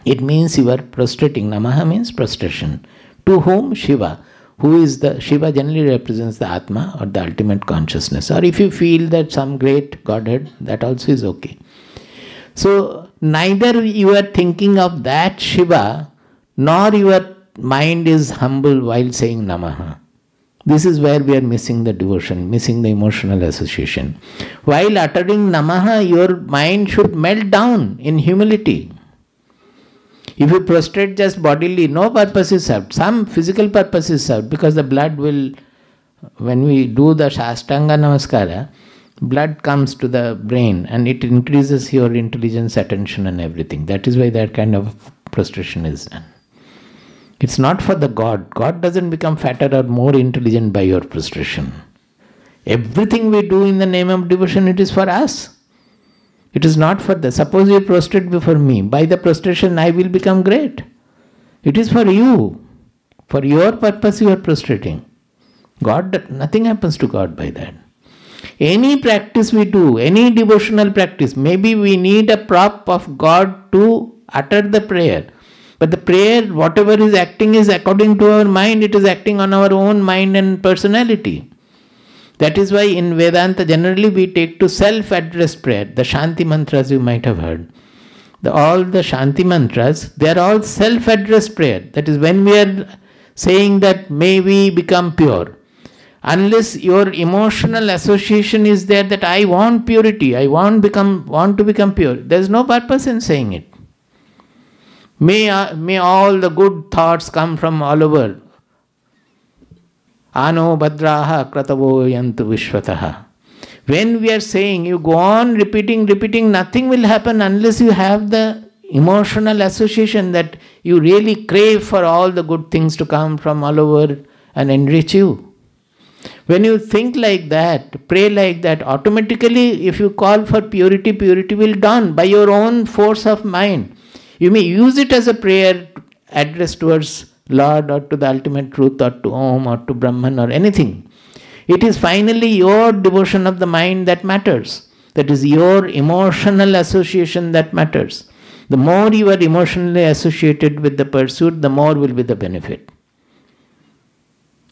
It means you are prostrating. Namaha means prostration. To whom? Shiva. Who is the Shiva generally represents the Atma or the ultimate consciousness. Or if you feel that some great Godhead, that also is okay. So neither you are thinking of that Shiva, nor your mind is humble while saying Namaha. This is where we are missing the devotion, missing the emotional association. While uttering Namaha, your mind should melt down in humility. If you prostrate just bodily, no purpose is served. Some physical purpose is served, because the blood will, when we do the Shastanga Namaskara, blood comes to the brain and it increases your intelligence, attention and everything. That is why that kind of prostration is done. It's not for the God. God doesn't become fatter or more intelligent by your prostration. Everything we do in the name of devotion, it is for us. It is not for the, suppose you prostrate before me, by the prostration I will become great. It is for you. For your purpose you are prostrating. God, nothing happens to God by that. Any practice we do, any devotional practice, maybe we need a prop of God to utter the prayer. But the prayer, whatever is acting is according to our mind, it is acting on our own mind and personality. That is why in Vedanta generally we take to self-addressed prayer. The Shanti mantras you might have heard. All the Shanti mantras, they are all self-addressed prayer. That is when we are saying that may we become pure. Unless your emotional association is there that I want purity, I want to become pure, there is no purpose in saying it. May all the good thoughts come from all over. Ano badraha kratavo yantu vishvataha. When we are saying, you go on repeating, nothing will happen unless you have the emotional association that you really crave for all the good things to come from all over and enrich you. When you think like that, pray like that, automatically if you call for purity, purity will dawn by your own force of mind. You may use it as a prayer addressed towards Lord or to the ultimate truth or to Om or to Brahman or anything. It is finally your devotion of the mind that matters. That is your emotional association that matters. The more you are emotionally associated with the pursuit, the more will be the benefit.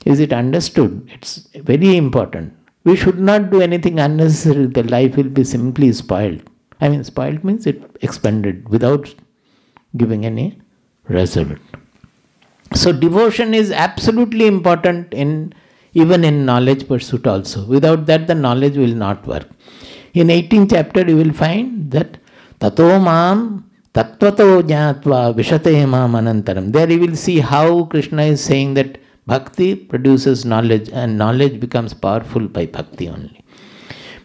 Is it understood? It's very important. We should not do anything unnecessary. The life will be simply spoiled. I mean, spoiled means it expended without giving any result. So devotion is absolutely important even in knowledge pursuit also. Without that, the knowledge will not work. In 18th chapter, you will find that Tato Mam Tattvato Jnatva Vishate Mam Anantaram. There you will see how Krishna is saying that Bhakti produces knowledge and knowledge becomes powerful by Bhakti only.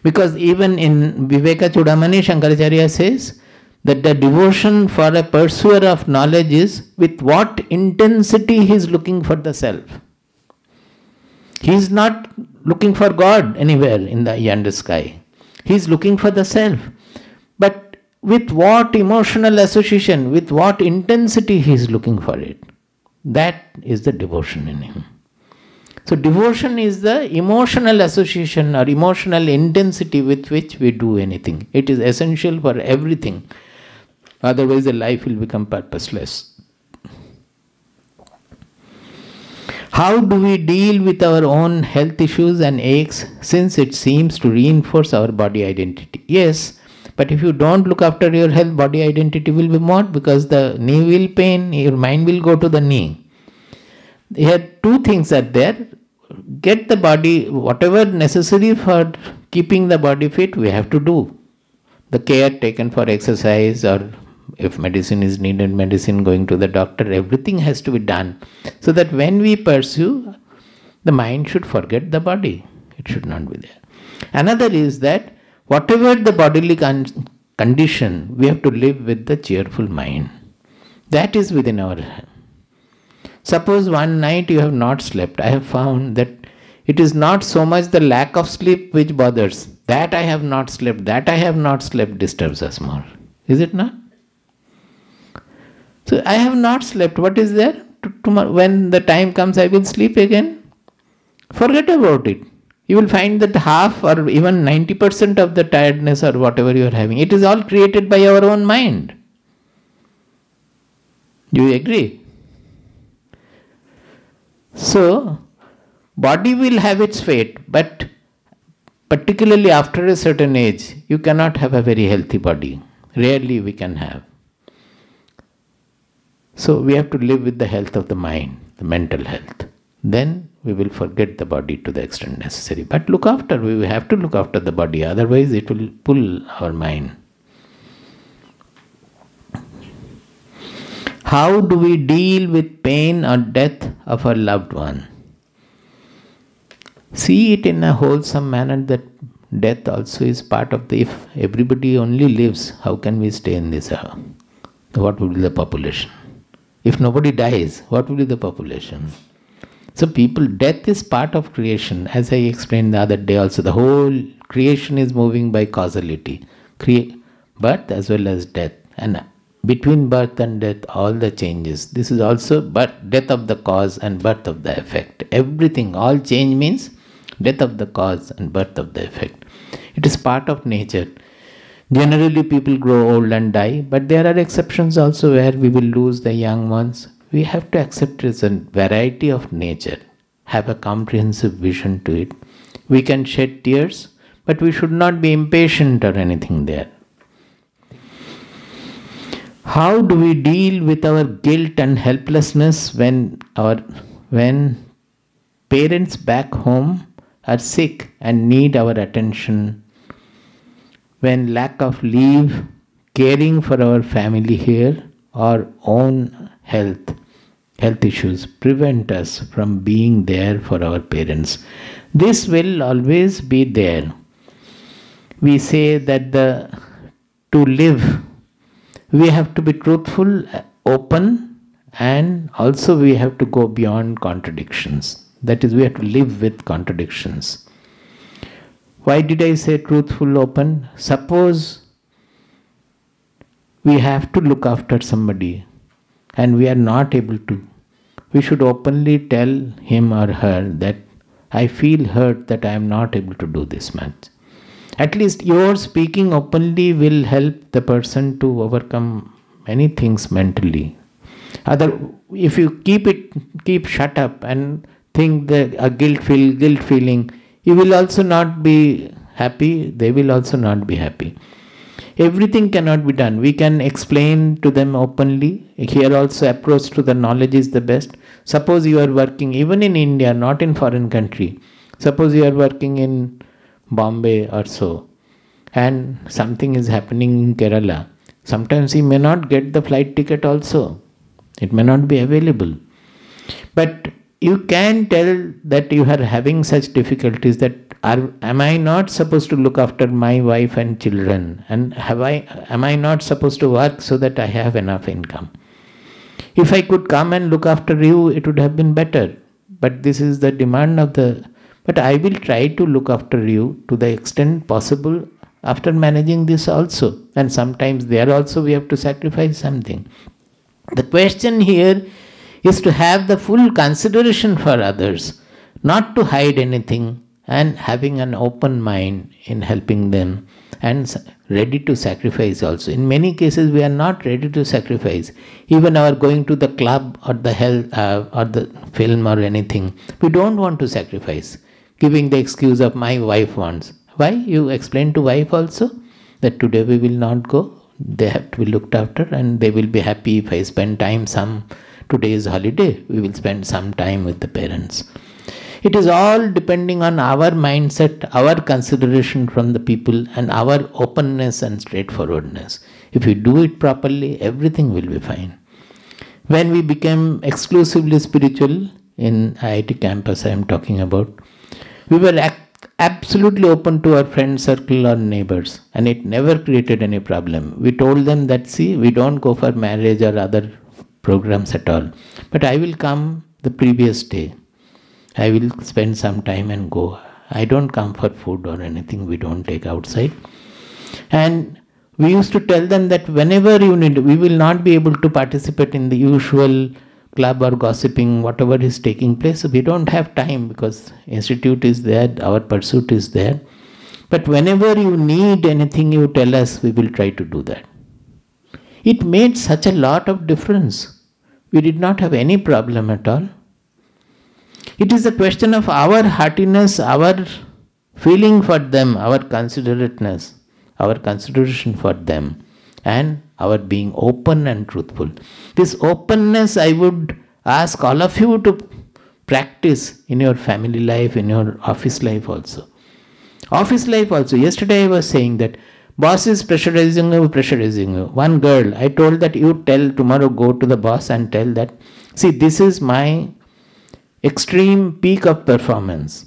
Because even in Viveka Chudamani, Shankaracharya says that the devotion for a pursuer of knowledge is with what intensity he is looking for the self. He is not looking for God anywhere in the yonder sky. He is looking for the self. But with what emotional association, with what intensity he is looking for it. That is the devotion in him. So devotion is the emotional association or emotional intensity with which we do anything. It is essential for everything. Otherwise the life will become purposeless. How do we deal with our own health issues and aches, since it seems to reinforce our body identity? Yes, but if you don't look after your health, body identity will be more, because the knee will pain, your mind will go to the knee. Here two things are there. Get the body, whatever necessary for keeping the body fit, we have to do. The care taken for exercise, or if medicine is needed, medicine, going to the doctor, everything has to be done. So that when we pursue, the mind should forget the body. It should not be there. Another is that whatever the bodily condition, we have to live with the cheerful mind. That is within our hand. Suppose one night you have not slept. I have found that it is not so much the lack of sleep which bothers. That I have not slept, that I have not slept disturbs us more. Is it not? So I have not slept. What is there? Tomorrow, when the time comes, I will sleep again. Forget about it. You will find that half or even 90% of the tiredness or whatever you are having, it is all created by our own mind. Do you agree? So, body will have its fate, but particularly after a certain age, you cannot have a very healthy body. Rarely we can have. So, we have to live with the health of the mind, the mental health. Then we will forget the body to the extent necessary. But look after, we have to look after the body, otherwise it will pull our mind. How do we deal with pain or death of a loved one? See it in a wholesome manner that death also is part of the, if everybody only lives, how can we stay in this earth? What will be the population? If nobody dies, what will be the population? So death is part of creation. As I explained the other day also, the whole creation is moving by causality. Birth as well as death. And between birth and death, all the changes. This is also death of the cause and birth of the effect. Everything, all change means death of the cause and birth of the effect. It is part of nature. Generally people grow old and die, but there are exceptions also where we will lose the young ones. We have to accept it as a variety of nature, have a comprehensive vision to it. We can shed tears, but we should not be impatient or anything there. How do we deal with our guilt and helplessness when parents back home are sick and need our attention? When lack of leave, caring for our family here, or own health issues prevent us from being there for our parents. This will always be there. We say that to live, we have to be truthful, open, and also we have to go beyond contradictions. That is, we have to live with contradictions. Why did I say truthful, open? Suppose we have to look after somebody and we are not able to. We should openly tell him or her that I feel hurt that I am not able to do this much. At least your speaking openly will help the person to overcome many things mentally. If you keep shut up and think that a guilt feeling, you will also not be happy, they will also not be happy. Everything cannot be done. We can explain to them openly. Here also approach to the knowledge is the best. Suppose you are working even in India, not in foreign country. Suppose you are working in Bombay or so, and something is happening in Kerala. Sometimes you may not get the flight ticket also. It may not be available. But you can tell that you are having such difficulties, that am I not supposed to look after my wife and children, and am I not supposed to work so that I have enough income? If I could come and look after you, it would have been better. But this is the demand but I will try to look after you to the extent possible after managing this also. And sometimes there also we have to sacrifice something. The question here is to have the full consideration for others, not to hide anything, and having an open mind in helping them and ready to sacrifice also. In many cases we are not ready to sacrifice. Even our going to the club or the health or the film or anything, we don't want to sacrifice, giving the excuse of my wife wants. Why? You explain to wife also that today we will not go. They have to be looked after and they will be happy if I spend some today is holiday, we will spend some time with the parents. It is all depending on our mindset, our consideration from the people, and our openness and straightforwardness. If we do it properly, everything will be fine. When we became exclusively spiritual in IIT campus, I am talking about, we were absolutely open to our friend circle or neighbors, and it never created any problem. We told them that, see, we don't go for marriage or other programs at all, but I will come the previous day. I will spend some time and go. I don't come for food or anything, we don't take outside. And we used to tell them that whenever you need, we will not be able to participate in the usual club or gossiping, whatever is taking place. We don't have time because institute is there, our pursuit is there. But whenever you need anything, you tell us, we will try to do that. It made such a lot of difference. We did not have any problem at all. It is a question of our heartiness, our feeling for them, our considerateness, our consideration for them, and our being open and truthful. This openness I would ask all of you to practice in your family life, in your office life also. Office life also. Yesterday I was saying that boss is pressurizing you. One girl, I told that you tell tomorrow, go to the boss and tell that, see, this is my extreme peak of performance.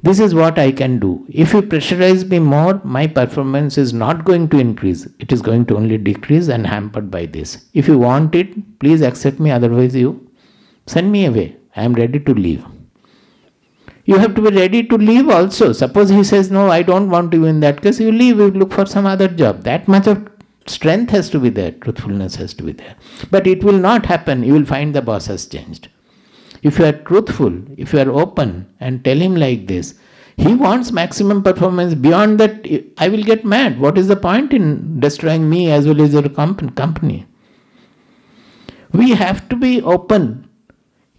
This is what I can do. If you pressurize me more, my performance is not going to increase. It is going to only decrease and hampered by this. If you want it, please accept me. Otherwise, you send me away. I am ready to leave. You have to be ready to leave also. Suppose he says, no, I don't want you, in that case, you leave, you look for some other job. That much of strength has to be there. Truthfulness has to be there. But it will not happen. You will find the boss has changed. If you are truthful, if you are open and tell him like this, he wants maximum performance. Beyond that, I will get mad. What is the point in destroying me as well as your company? We have to be open.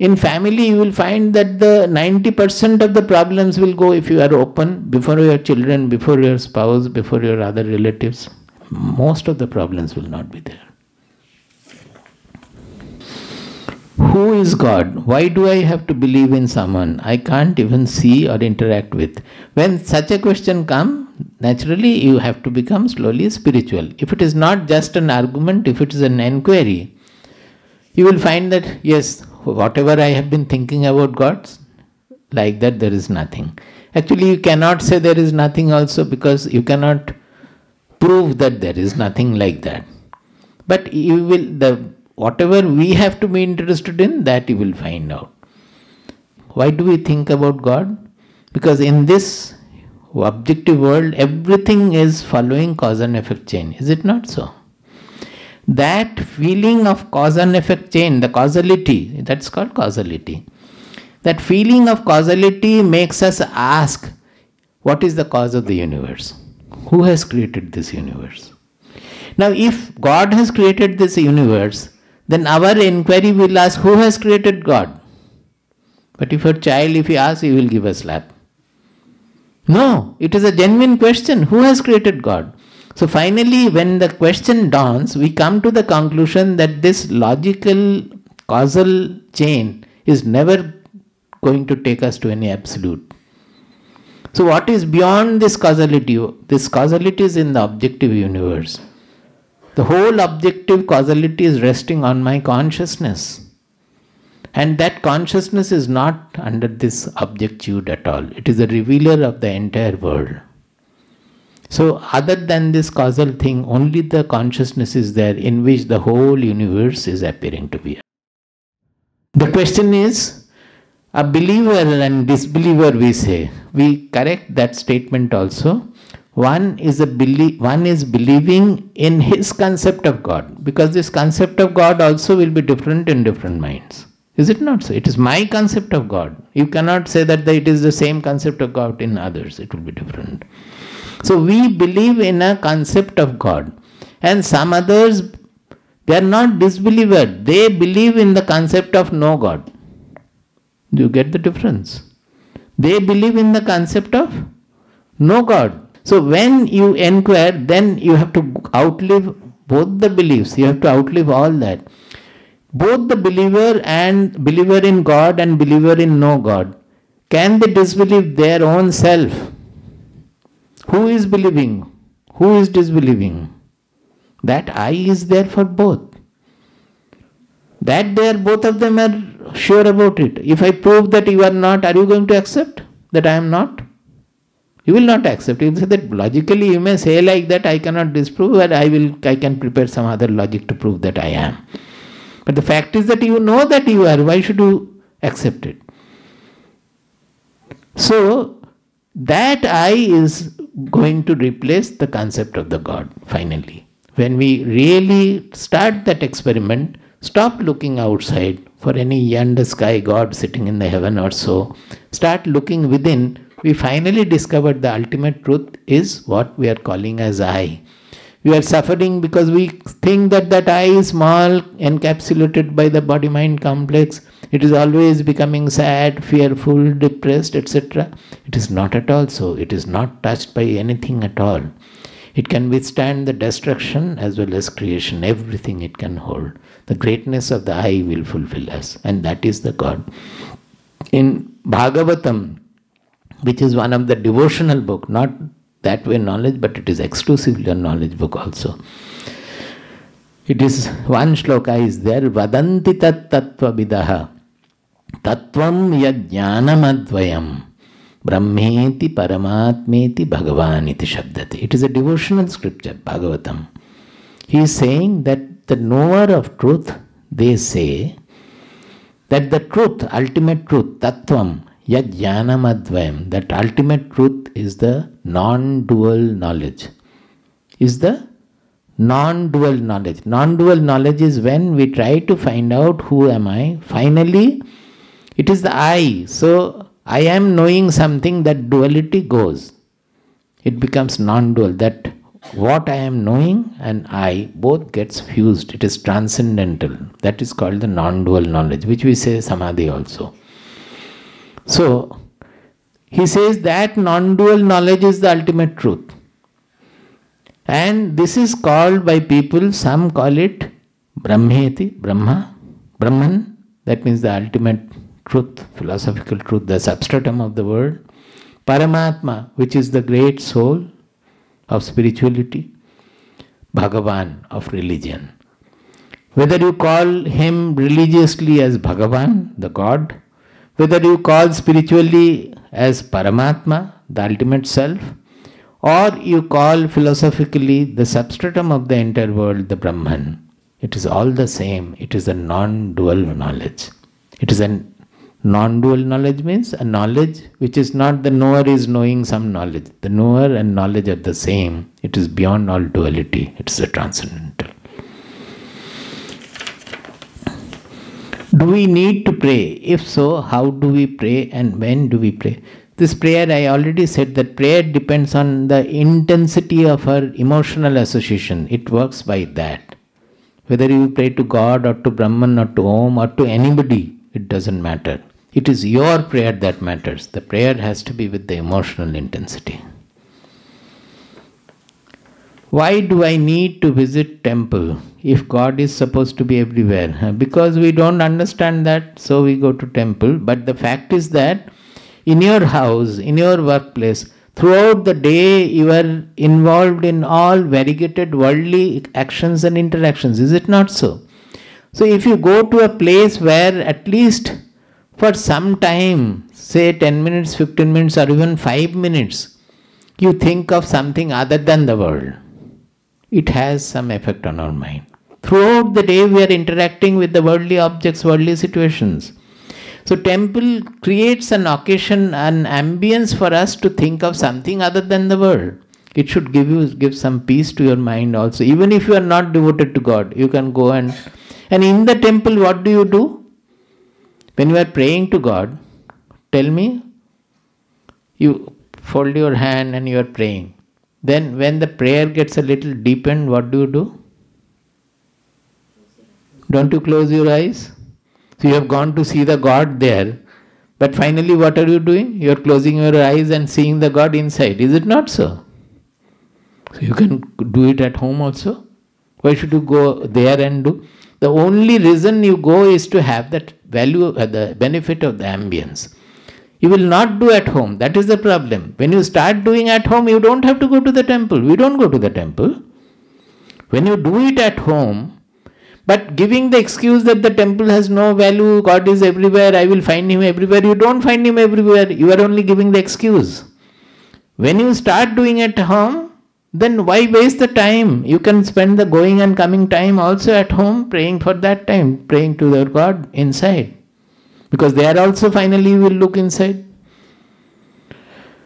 In family, you will find that the 90% of the problems will go if you are open before your children, before your spouse, before your other relatives. Most of the problems will not be there. Who is God? Why do I have to believe in someone I can't even see or interact with? When such a question comes, naturally you have to become slowly spiritual. If it is not just an argument, if it is an enquiry, you will find that, yes, whatever I have been thinking about God, like that there is nothing. Actually, you cannot say there is nothing also, because you cannot prove that there is nothing like that. But you will, whatever we have to be interested in, that you will find out. Why do we think about God? Because in this objective world, everything is following cause and effect chain. Is it not so? That feeling of cause and effect chain, the causality, that's called causality. That feeling of causality makes us ask, what is the cause of the universe? Who has created this universe? Now, if God has created this universe, then our inquiry will ask, who has created God? But if a child, if he asks, he will give a slap. No, it is a genuine question. Who has created God? So finally, when the question dawns, we come to the conclusion that this logical causal chain is never going to take us to any absolute. So what is beyond this causality? This causality is in the objective universe. The whole objective causality is resting on my consciousness. And that consciousness is not under this objectitude at all. It is a revealer of the entire world. So other than this causal thing, only the consciousness is there in which the whole universe is appearing to be. The question is, a believer and disbeliever, we say. We correct that statement also. One is believing in his concept of God, because this concept of God also will be different in different minds. Is it not so? It is my concept of God. You cannot say that it is the same concept of God in others. It will be different. So we believe in a concept of God, and some others, they are not disbelievers. They believe in the concept of no God. Do you get the difference? They believe in the concept of no God. So when you inquire, then you have to outlive both the beliefs. You have to outlive all that. Both the believer in God and believer in no God, can they disbelieve their own self? Who is believing? Who is disbelieving? That I is there for both. That there, both of them are sure about it. If I prove that you are not, are you going to accept that I am not? You will not accept. You will say that logically you may say like that, I cannot disprove, but I can prepare some other logic to prove that I am. But the fact is that you know that you are. Why should you accept it? So that I is going to replace the concept of the God finally. When we really start that experiment, stop looking outside for any yonder sky God sitting in the heaven or so. Start looking within. We finally discovered the ultimate truth is what we are calling as I. We are suffering because we think that that I is small, encapsulated by the body-mind complex. It is always becoming sad, fearful, depressed, etc. It is not at all so. It is not touched by anything at all. It can withstand the destruction as well as creation. Everything it can hold. The greatness of the I will fulfill us. And that is the God. In Bhagavatam, which is one of the devotional book, not that way knowledge, but it is exclusively a knowledge book also. It is one shloka is there, Vadanti tat tattva vidaha tattvam yajnanam advayam brahmeti paramatmeti bhagavaniti shabdati. It is a devotional scripture, Bhagavatam. He is saying that the knower of truth, they say that the truth, ultimate truth, tattvam, yajnanam advayam, that ultimate truth is the non-dual knowledge. Is the non-dual knowledge. Non-dual knowledge is when we try to find out who am I. Finally, it is the I. So, I am knowing something, that duality goes. It becomes non-dual. That what I am knowing and I both gets fused. It is transcendental. That is called the non-dual knowledge, which we say samadhi also. So, he says that non-dual knowledge is the ultimate truth. And this is called by people, some call it Brahmeti, Brahman, that means the ultimate truth, philosophical truth, the substratum of the world. Paramatma, which is the great soul of spirituality. Bhagavan, of religion. Whether you call him religiously as Bhagavan, the God, whether you call spiritually as Paramatma, the ultimate self, or you call philosophically the substratum of the entire world, the Brahman, it is all the same. It is a non-dual knowledge. It is a non-dual knowledge means a knowledge which is not the knower is knowing some knowledge. The knower and knowledge are the same. It is beyond all duality. It is a transcendental. Do we need to pray? If so, how do we pray and when do we pray? This prayer, I already said that prayer depends on the intensity of our emotional association. It works by that. Whether you pray to God or to Brahman or to Om or to anybody, it doesn't matter. It is your prayer that matters. The prayer has to be with the emotional intensity. Why do I need to visit temple if God is supposed to be everywhere? Because we don't understand that, so we go to temple. But the fact is that in your house, in your workplace, throughout the day you are involved in all variegated worldly actions and interactions. Is it not so? So if you go to a place where at least for some time, say 10 minutes, 15 minutes or even 5 minutes, you think of something other than the world, it has some effect on our mind. Throughout the day we are interacting with the worldly objects, worldly situations. So temple creates an occasion, an ambience for us to think of something other than the world. It should give some peace to your mind also. Even if you are not devoted to God, you can go and in the temple what do? When you are praying to God, tell me, you fold your hand and you are praying. Then when the prayer gets a little deepened, what do? Don't you close your eyes? So you have gone to see the God there, but finally what are you doing? You are closing your eyes and seeing the God inside. Is it not so? So you can do it at home also. Why should you go there and do? The only reason you go is to have that value, the benefit of the ambience. You will not do at home. That is the problem. When you start doing at home, you don't have to go to the temple. We don't go to the temple. When you do it at home, but giving the excuse that the temple has no value, God is everywhere, I will find Him everywhere, you don't find Him everywhere. You are only giving the excuse. When you start doing it at home, then why waste the time? You can spend the going and coming time also at home, praying for that time, praying to your God inside. Because there also finally you will look inside.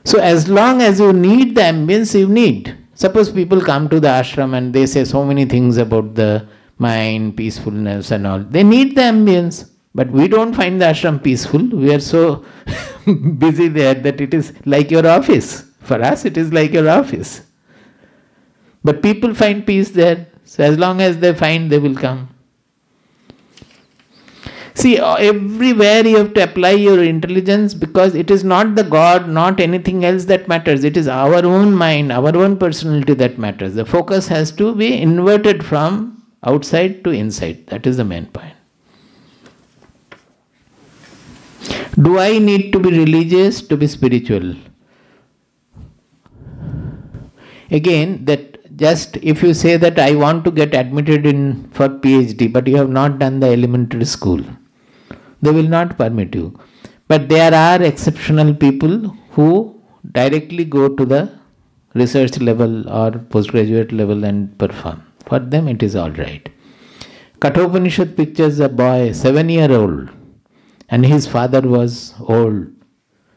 So as long as you need the ambience, you need. Suppose people come to the ashram and they say so many things about the mind, peacefulness and all. They need the ambience. But we don't find the ashram peaceful. We are so busy there that it is like your office. For us it is like your office. But people find peace there. So as long as they find, they will come. See, everywhere you have to apply your intelligence, because it is not the God, not anything else that matters. It is our own mind, our own personality that matters. The focus has to be inverted from outside to inside. That is the main point. Do I need to be religious to be spiritual? Again, that just if you say that I want to get admitted in for PhD, but you have not done the elementary school, they will not permit you. But there are exceptional people who directly go to the research level or postgraduate level and perform. For them it is all right. Kathopanishad pictures a boy, 7-year-old, and his father was old.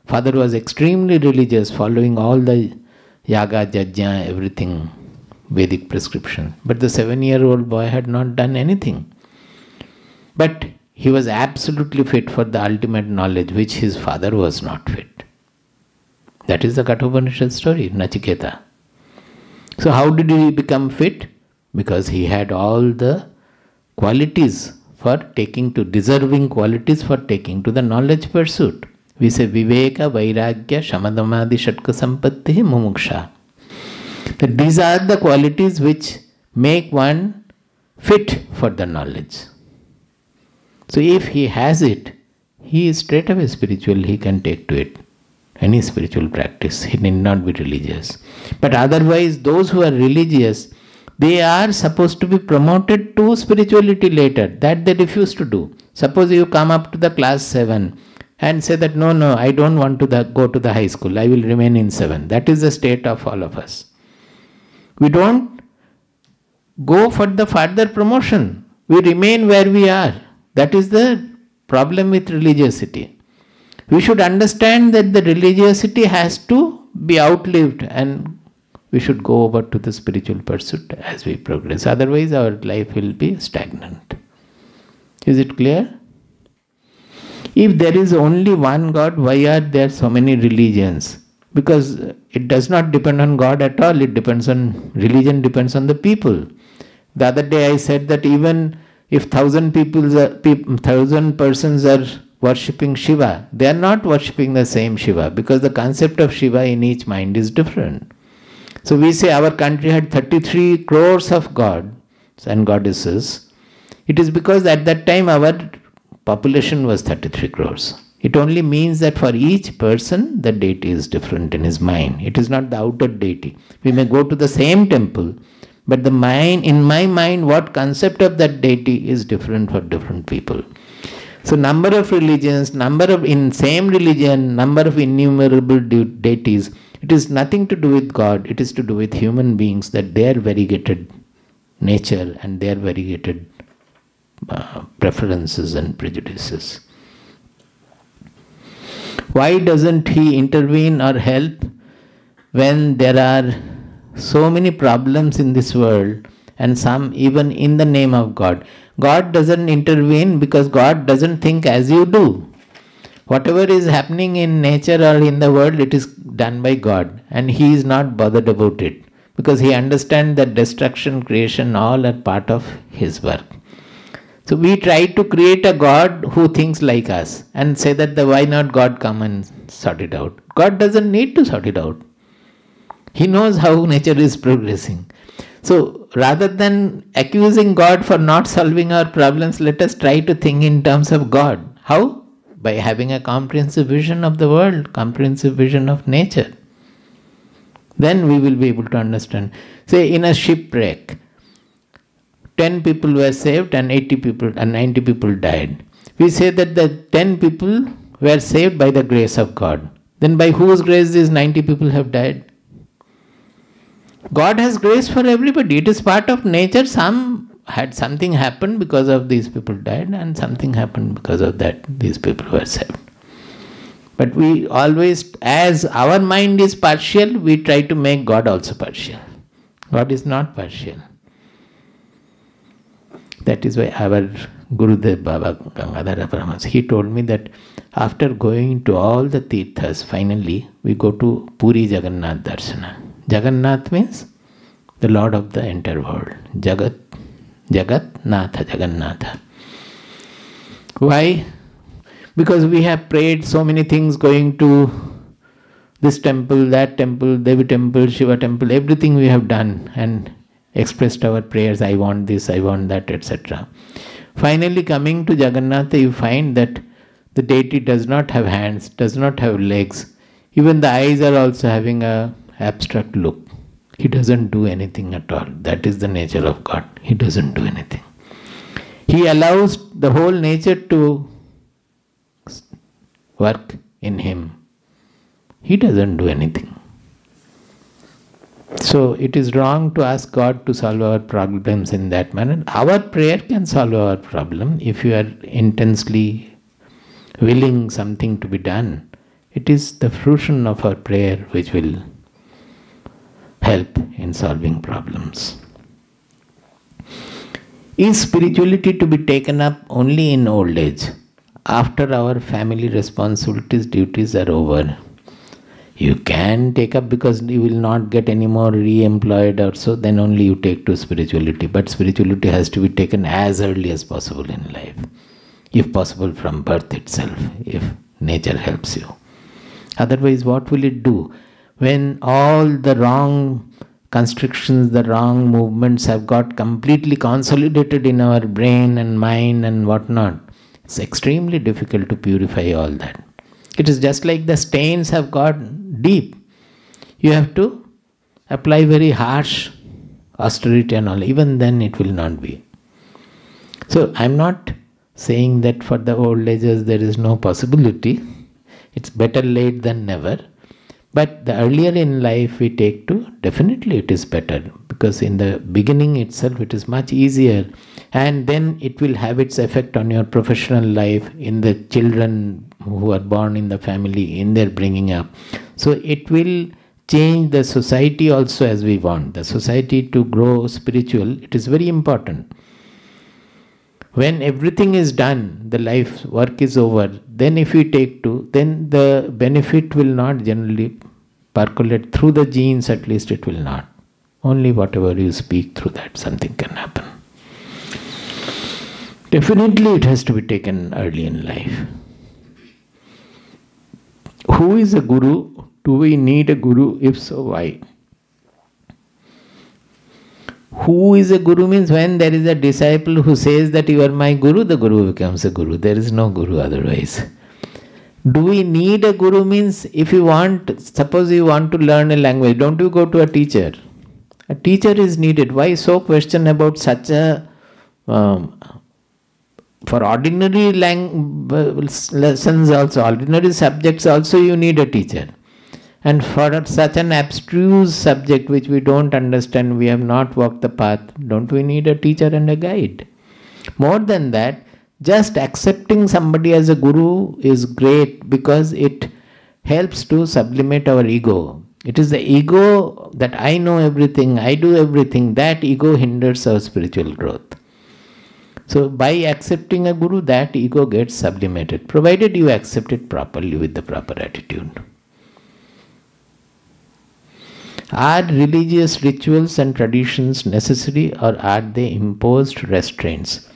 Father was extremely religious, following all the yaga, jajna, everything, Vedic prescription. But the 7-year-old boy had not done anything. But he was absolutely fit for the ultimate knowledge, which his father was not fit. That is the Kathopanishad story, Nachiketa. So how did he become fit? Because he had all the qualities for taking to, deserving qualities for taking to the knowledge pursuit. We say Viveka, Vairagya, Shamadamadi, Shatka Sampatti, Mumuksha. That these are the qualities which make one fit for the knowledge. So if he has it, he is straight away spiritual, he can take to it. Any spiritual practice, he need not be religious. But otherwise, those who are religious, they are supposed to be promoted to spirituality later. That they refuse to do. Suppose you come up to the class 7 and say that no, I don't want to go to the high school, I will remain in 7. That is the state of all of us. We don't go for the further promotion. We remain where we are. That is the problem with religiosity. We should understand that the religiosity has to be outlived and we should go over to the spiritual pursuit as we progress. Otherwise our life will be stagnant. Is it clear? If there is only one God, why are there so many religions? Because it does not depend on God at all. It depends on, religion depends on the people. The other day I said that even if 1,000 persons are worshipping Shiva, they are not worshipping the same Shiva, because the concept of Shiva in each mind is different. So we say our country had 33 crores of gods and goddesses. It is because at that time our population was 33 crores. It only means that for each person the deity is different in his mind. It is not the outer deity. We may go to the same temple, but the mind, in my mind, what concept of that deity is different for different people. So number of religions, in same religion, number of innumerable deities, it is nothing to do with God, it is to do with human beings, that their variegated nature and their variegated preferences and prejudices. Why doesn't he intervene or help when there are so many problems in this world, and some even in the name of God? God doesn't intervene because God doesn't think as you do. Whatever is happening in nature or in the world, it is done by God, and he is not bothered about it because he understands that destruction, creation, all are part of his work. So we try to create a God who thinks like us and say that why not God come and sort it out? God doesn't need to sort it out. He knows how nature is progressing. So rather than accusing God for not solving our problems, let us try to think in terms of God. How? By having a comprehensive vision of the world, comprehensive vision of nature. Then we will be able to understand. Say in a shipwreck, 10 people were saved and 80 people and 90 people died. We say that the 10 people were saved by the grace of God. Then by whose grace these 90 people have died? God has grace for everybody. It is part of nature. Something happened because of these people died, and something happened because of that these people were saved. But we always, as our mind is partial, we try to make God also partial. God is not partial. That is why our Gurudev Baba Gangadhara Paramahansa, he told me that after going to all the Tirthas, finally we go to Puri Jagannath Darshana. Jagannath means the Lord of the entire world. Jagatnatha, Jagannatha. Why? Because we have prayed so many things going to this temple, that temple, Devi temple, Shiva temple, everything we have done and expressed our prayers, I want this, I want that, etc. Finally coming to Jagannatha, you find that the deity does not have hands, does not have legs. Even the eyes are also having a abstract look. He doesn't do anything at all. That is the nature of God. He doesn't do anything. He allows the whole nature to work in him. He doesn't do anything. So it is wrong to ask God to solve our problems in that manner. Our prayer can solve our problem if you are intensely willing something to be done. It is the fruition of our prayer which will help in solving problems. Is spirituality to be taken up only in old age? After our family responsibilities, duties are over. You can take up because you will not get any more re-employed or so, then only you take to spirituality. But spirituality has to be taken as early as possible in life. If possible from birth itself, if nature helps you. Otherwise, what will it do? When all the wrong constrictions, the wrong movements have got completely consolidated in our brain and mind and whatnot, it's extremely difficult to purify all that. It is just like the stains have got deep. You have to apply very harsh austerity and all. Even then it will not be. So I'm not saying that for the old ages there is no possibility. It's better late than never. But the earlier in life we take to, definitely it is better. Because in the beginning itself it is much easier. And then it will have its effect on your professional life, in the children who are born in the family, in their bringing up. So it will change the society also as we want. The society to grow spiritual, it is very important. When everything is done, the life work is over, then if we take to, then the benefit will not generally percolate through the genes, at least it will not. Only whatever you speak through that, something can happen. Definitely it has to be taken early in life. Who is a guru? Do we need a guru? If so, why? Who is a guru means when there is a disciple who says that you are my guru, the guru becomes a guru. There is no guru otherwise. Do we need a guru means if you want, suppose you want to learn a language, don't you go to a teacher? A teacher is needed. Why so question about such a, for ordinary lessons also, ordinary subjects also you need a teacher. And for such an abstruse subject which we don't understand, we have not walked the path, don't we need a teacher and a guide? More than that, just accepting somebody as a guru is great because it helps to sublimate our ego. It is the ego that I know everything, I do everything, that ego hinders our spiritual growth. So by accepting a guru, that ego gets sublimated, provided you accept it properly with the proper attitude. Are religious rituals and traditions necessary or are they imposed restraints?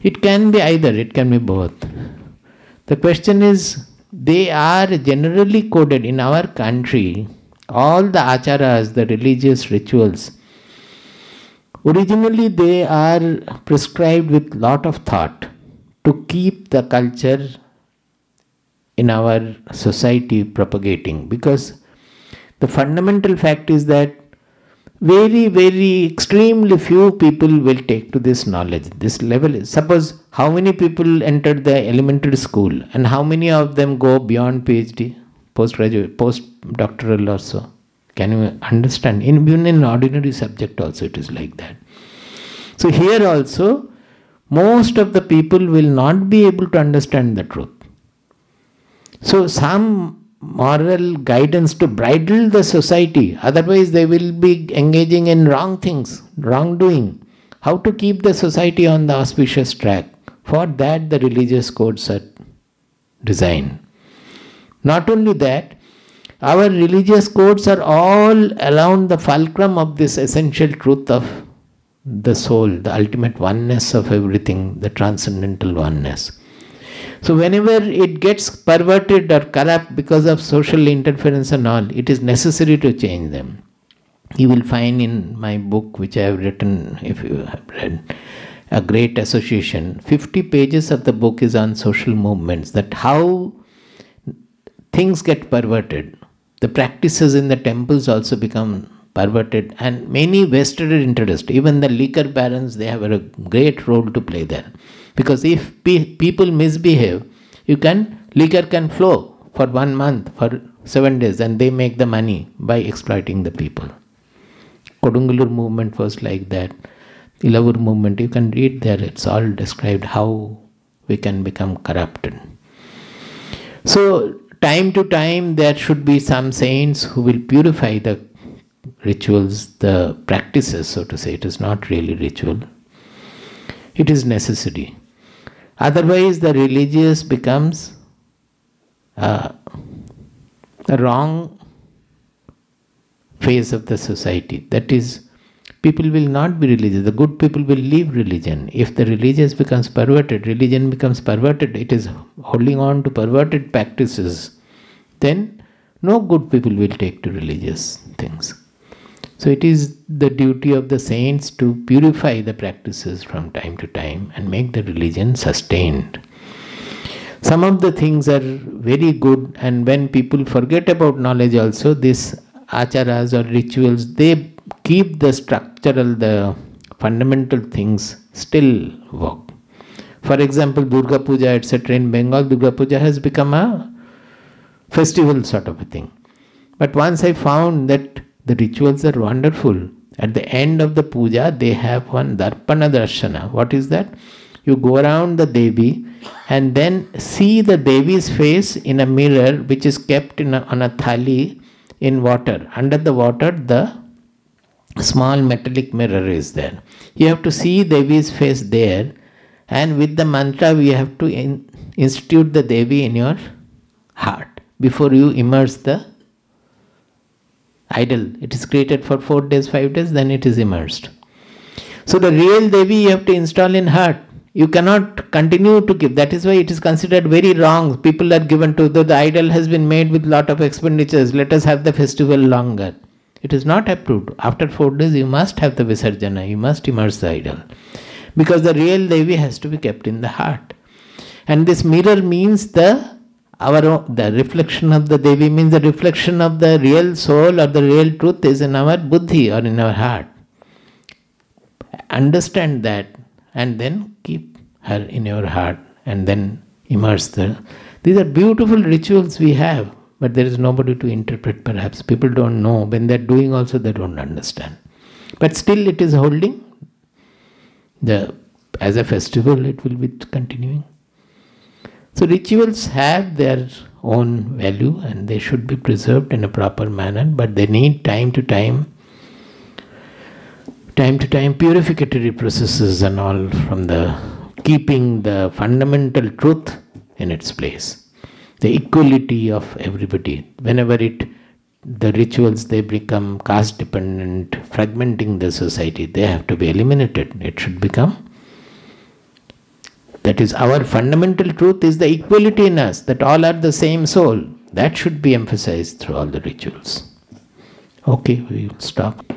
It can be either, it can be both. The question is, they are generally coded in our country. All the acharas, the religious rituals, Originally, they are prescribed with lot of thought to keep the culture in our society propagating, because the fundamental fact is that very, very extremely few people will take to this knowledge, this level. Suppose how many people enter the elementary school and how many of them go beyond PhD, postgraduate, postdoctoral also. Can you understand? Even in ordinary subject also it is like that. So here also, most of the people will not be able to understand the truth. So some moral guidance to bridle the society, otherwise they will be engaging in wrong things, wrongdoing. How to keep the society on the auspicious track? For that the religious codes are designed. Not only that, our religious codes are all around the fulcrum of this essential truth of the soul, the ultimate oneness of everything, the transcendental oneness. So whenever it gets perverted or corrupt because of social interference and all, it is necessary to change them. You will find in my book, which I have written, if you have read, A Great Association, 50 pages of the book is on social movements, that how things get perverted. The practices in the temples also become perverted, and many vested interest, even the liquor barons, they have a great role to play there. Because if people misbehave, liquor can flow for 1 month, for 7 days, and they make the money by exploiting the people. Kodungalur movement was like that. Ilavur movement, you can read there, it's all described how we can become corrupted. So time to time there should be some saints who will purify the rituals, the practices, so to say. It is not really ritual. It is necessary. Otherwise, the religious becomes a wrong phase of the society. That is, people will not be religious. The good people will leave religion. If the religious becomes perverted, religion becomes perverted, it is holding on to perverted practices, then no good people will take to religious things. So it is the duty of the saints to purify the practices from time to time and make the religion sustained. Some of the things are very good, and when people forget about knowledge also, these acharas or rituals, they keep the structural, the fundamental things still work. For example, Durga Puja, etc. in Bengal, Durga Puja has become a festival sort of a thing. But once I found that the rituals are wonderful. At the end of the puja, they have one Darpana Darshana. What is that? You go around the Devi and then see the Devi's face in a mirror which is kept on a thali in water. Under the water, the small metallic mirror is there. You have to see Devi's face there, and with the mantra, we have to institute the Devi in your heart before you immerse the idol. It is created for 4 days, 5 days, then it is immersed. So the real Devi you have to install in heart. You cannot continue to give. That is why it is considered very wrong. People are given to, the idol has been made with lot of expenditures, let us have the festival longer. It is not approved. After 4 days you must have the Visarjana, you must immerse the idol. Because the real Devi has to be kept in the heart. And this mirror means the reflection of the Devi, means the reflection of the real soul or the real truth is in our buddhi or in our heart. Understand that and then keep her in your heart and then immerse the. These are beautiful rituals we have, but there is nobody to interpret perhaps. People don't know. When they are doing also they don't understand. But still it is holding. As a festival it will be continuing. So rituals have their own value and they should be preserved in a proper manner, but they need time to time purificatory processes and all, from the keeping the fundamental truth in its place. The equality of everybody. Whenever the rituals, they become caste dependent, fragmenting the society, they have to be eliminated. It should become. That is, our fundamental truth is the equality in us, that all are the same soul. That should be emphasized through all the rituals. Okay, we will stop.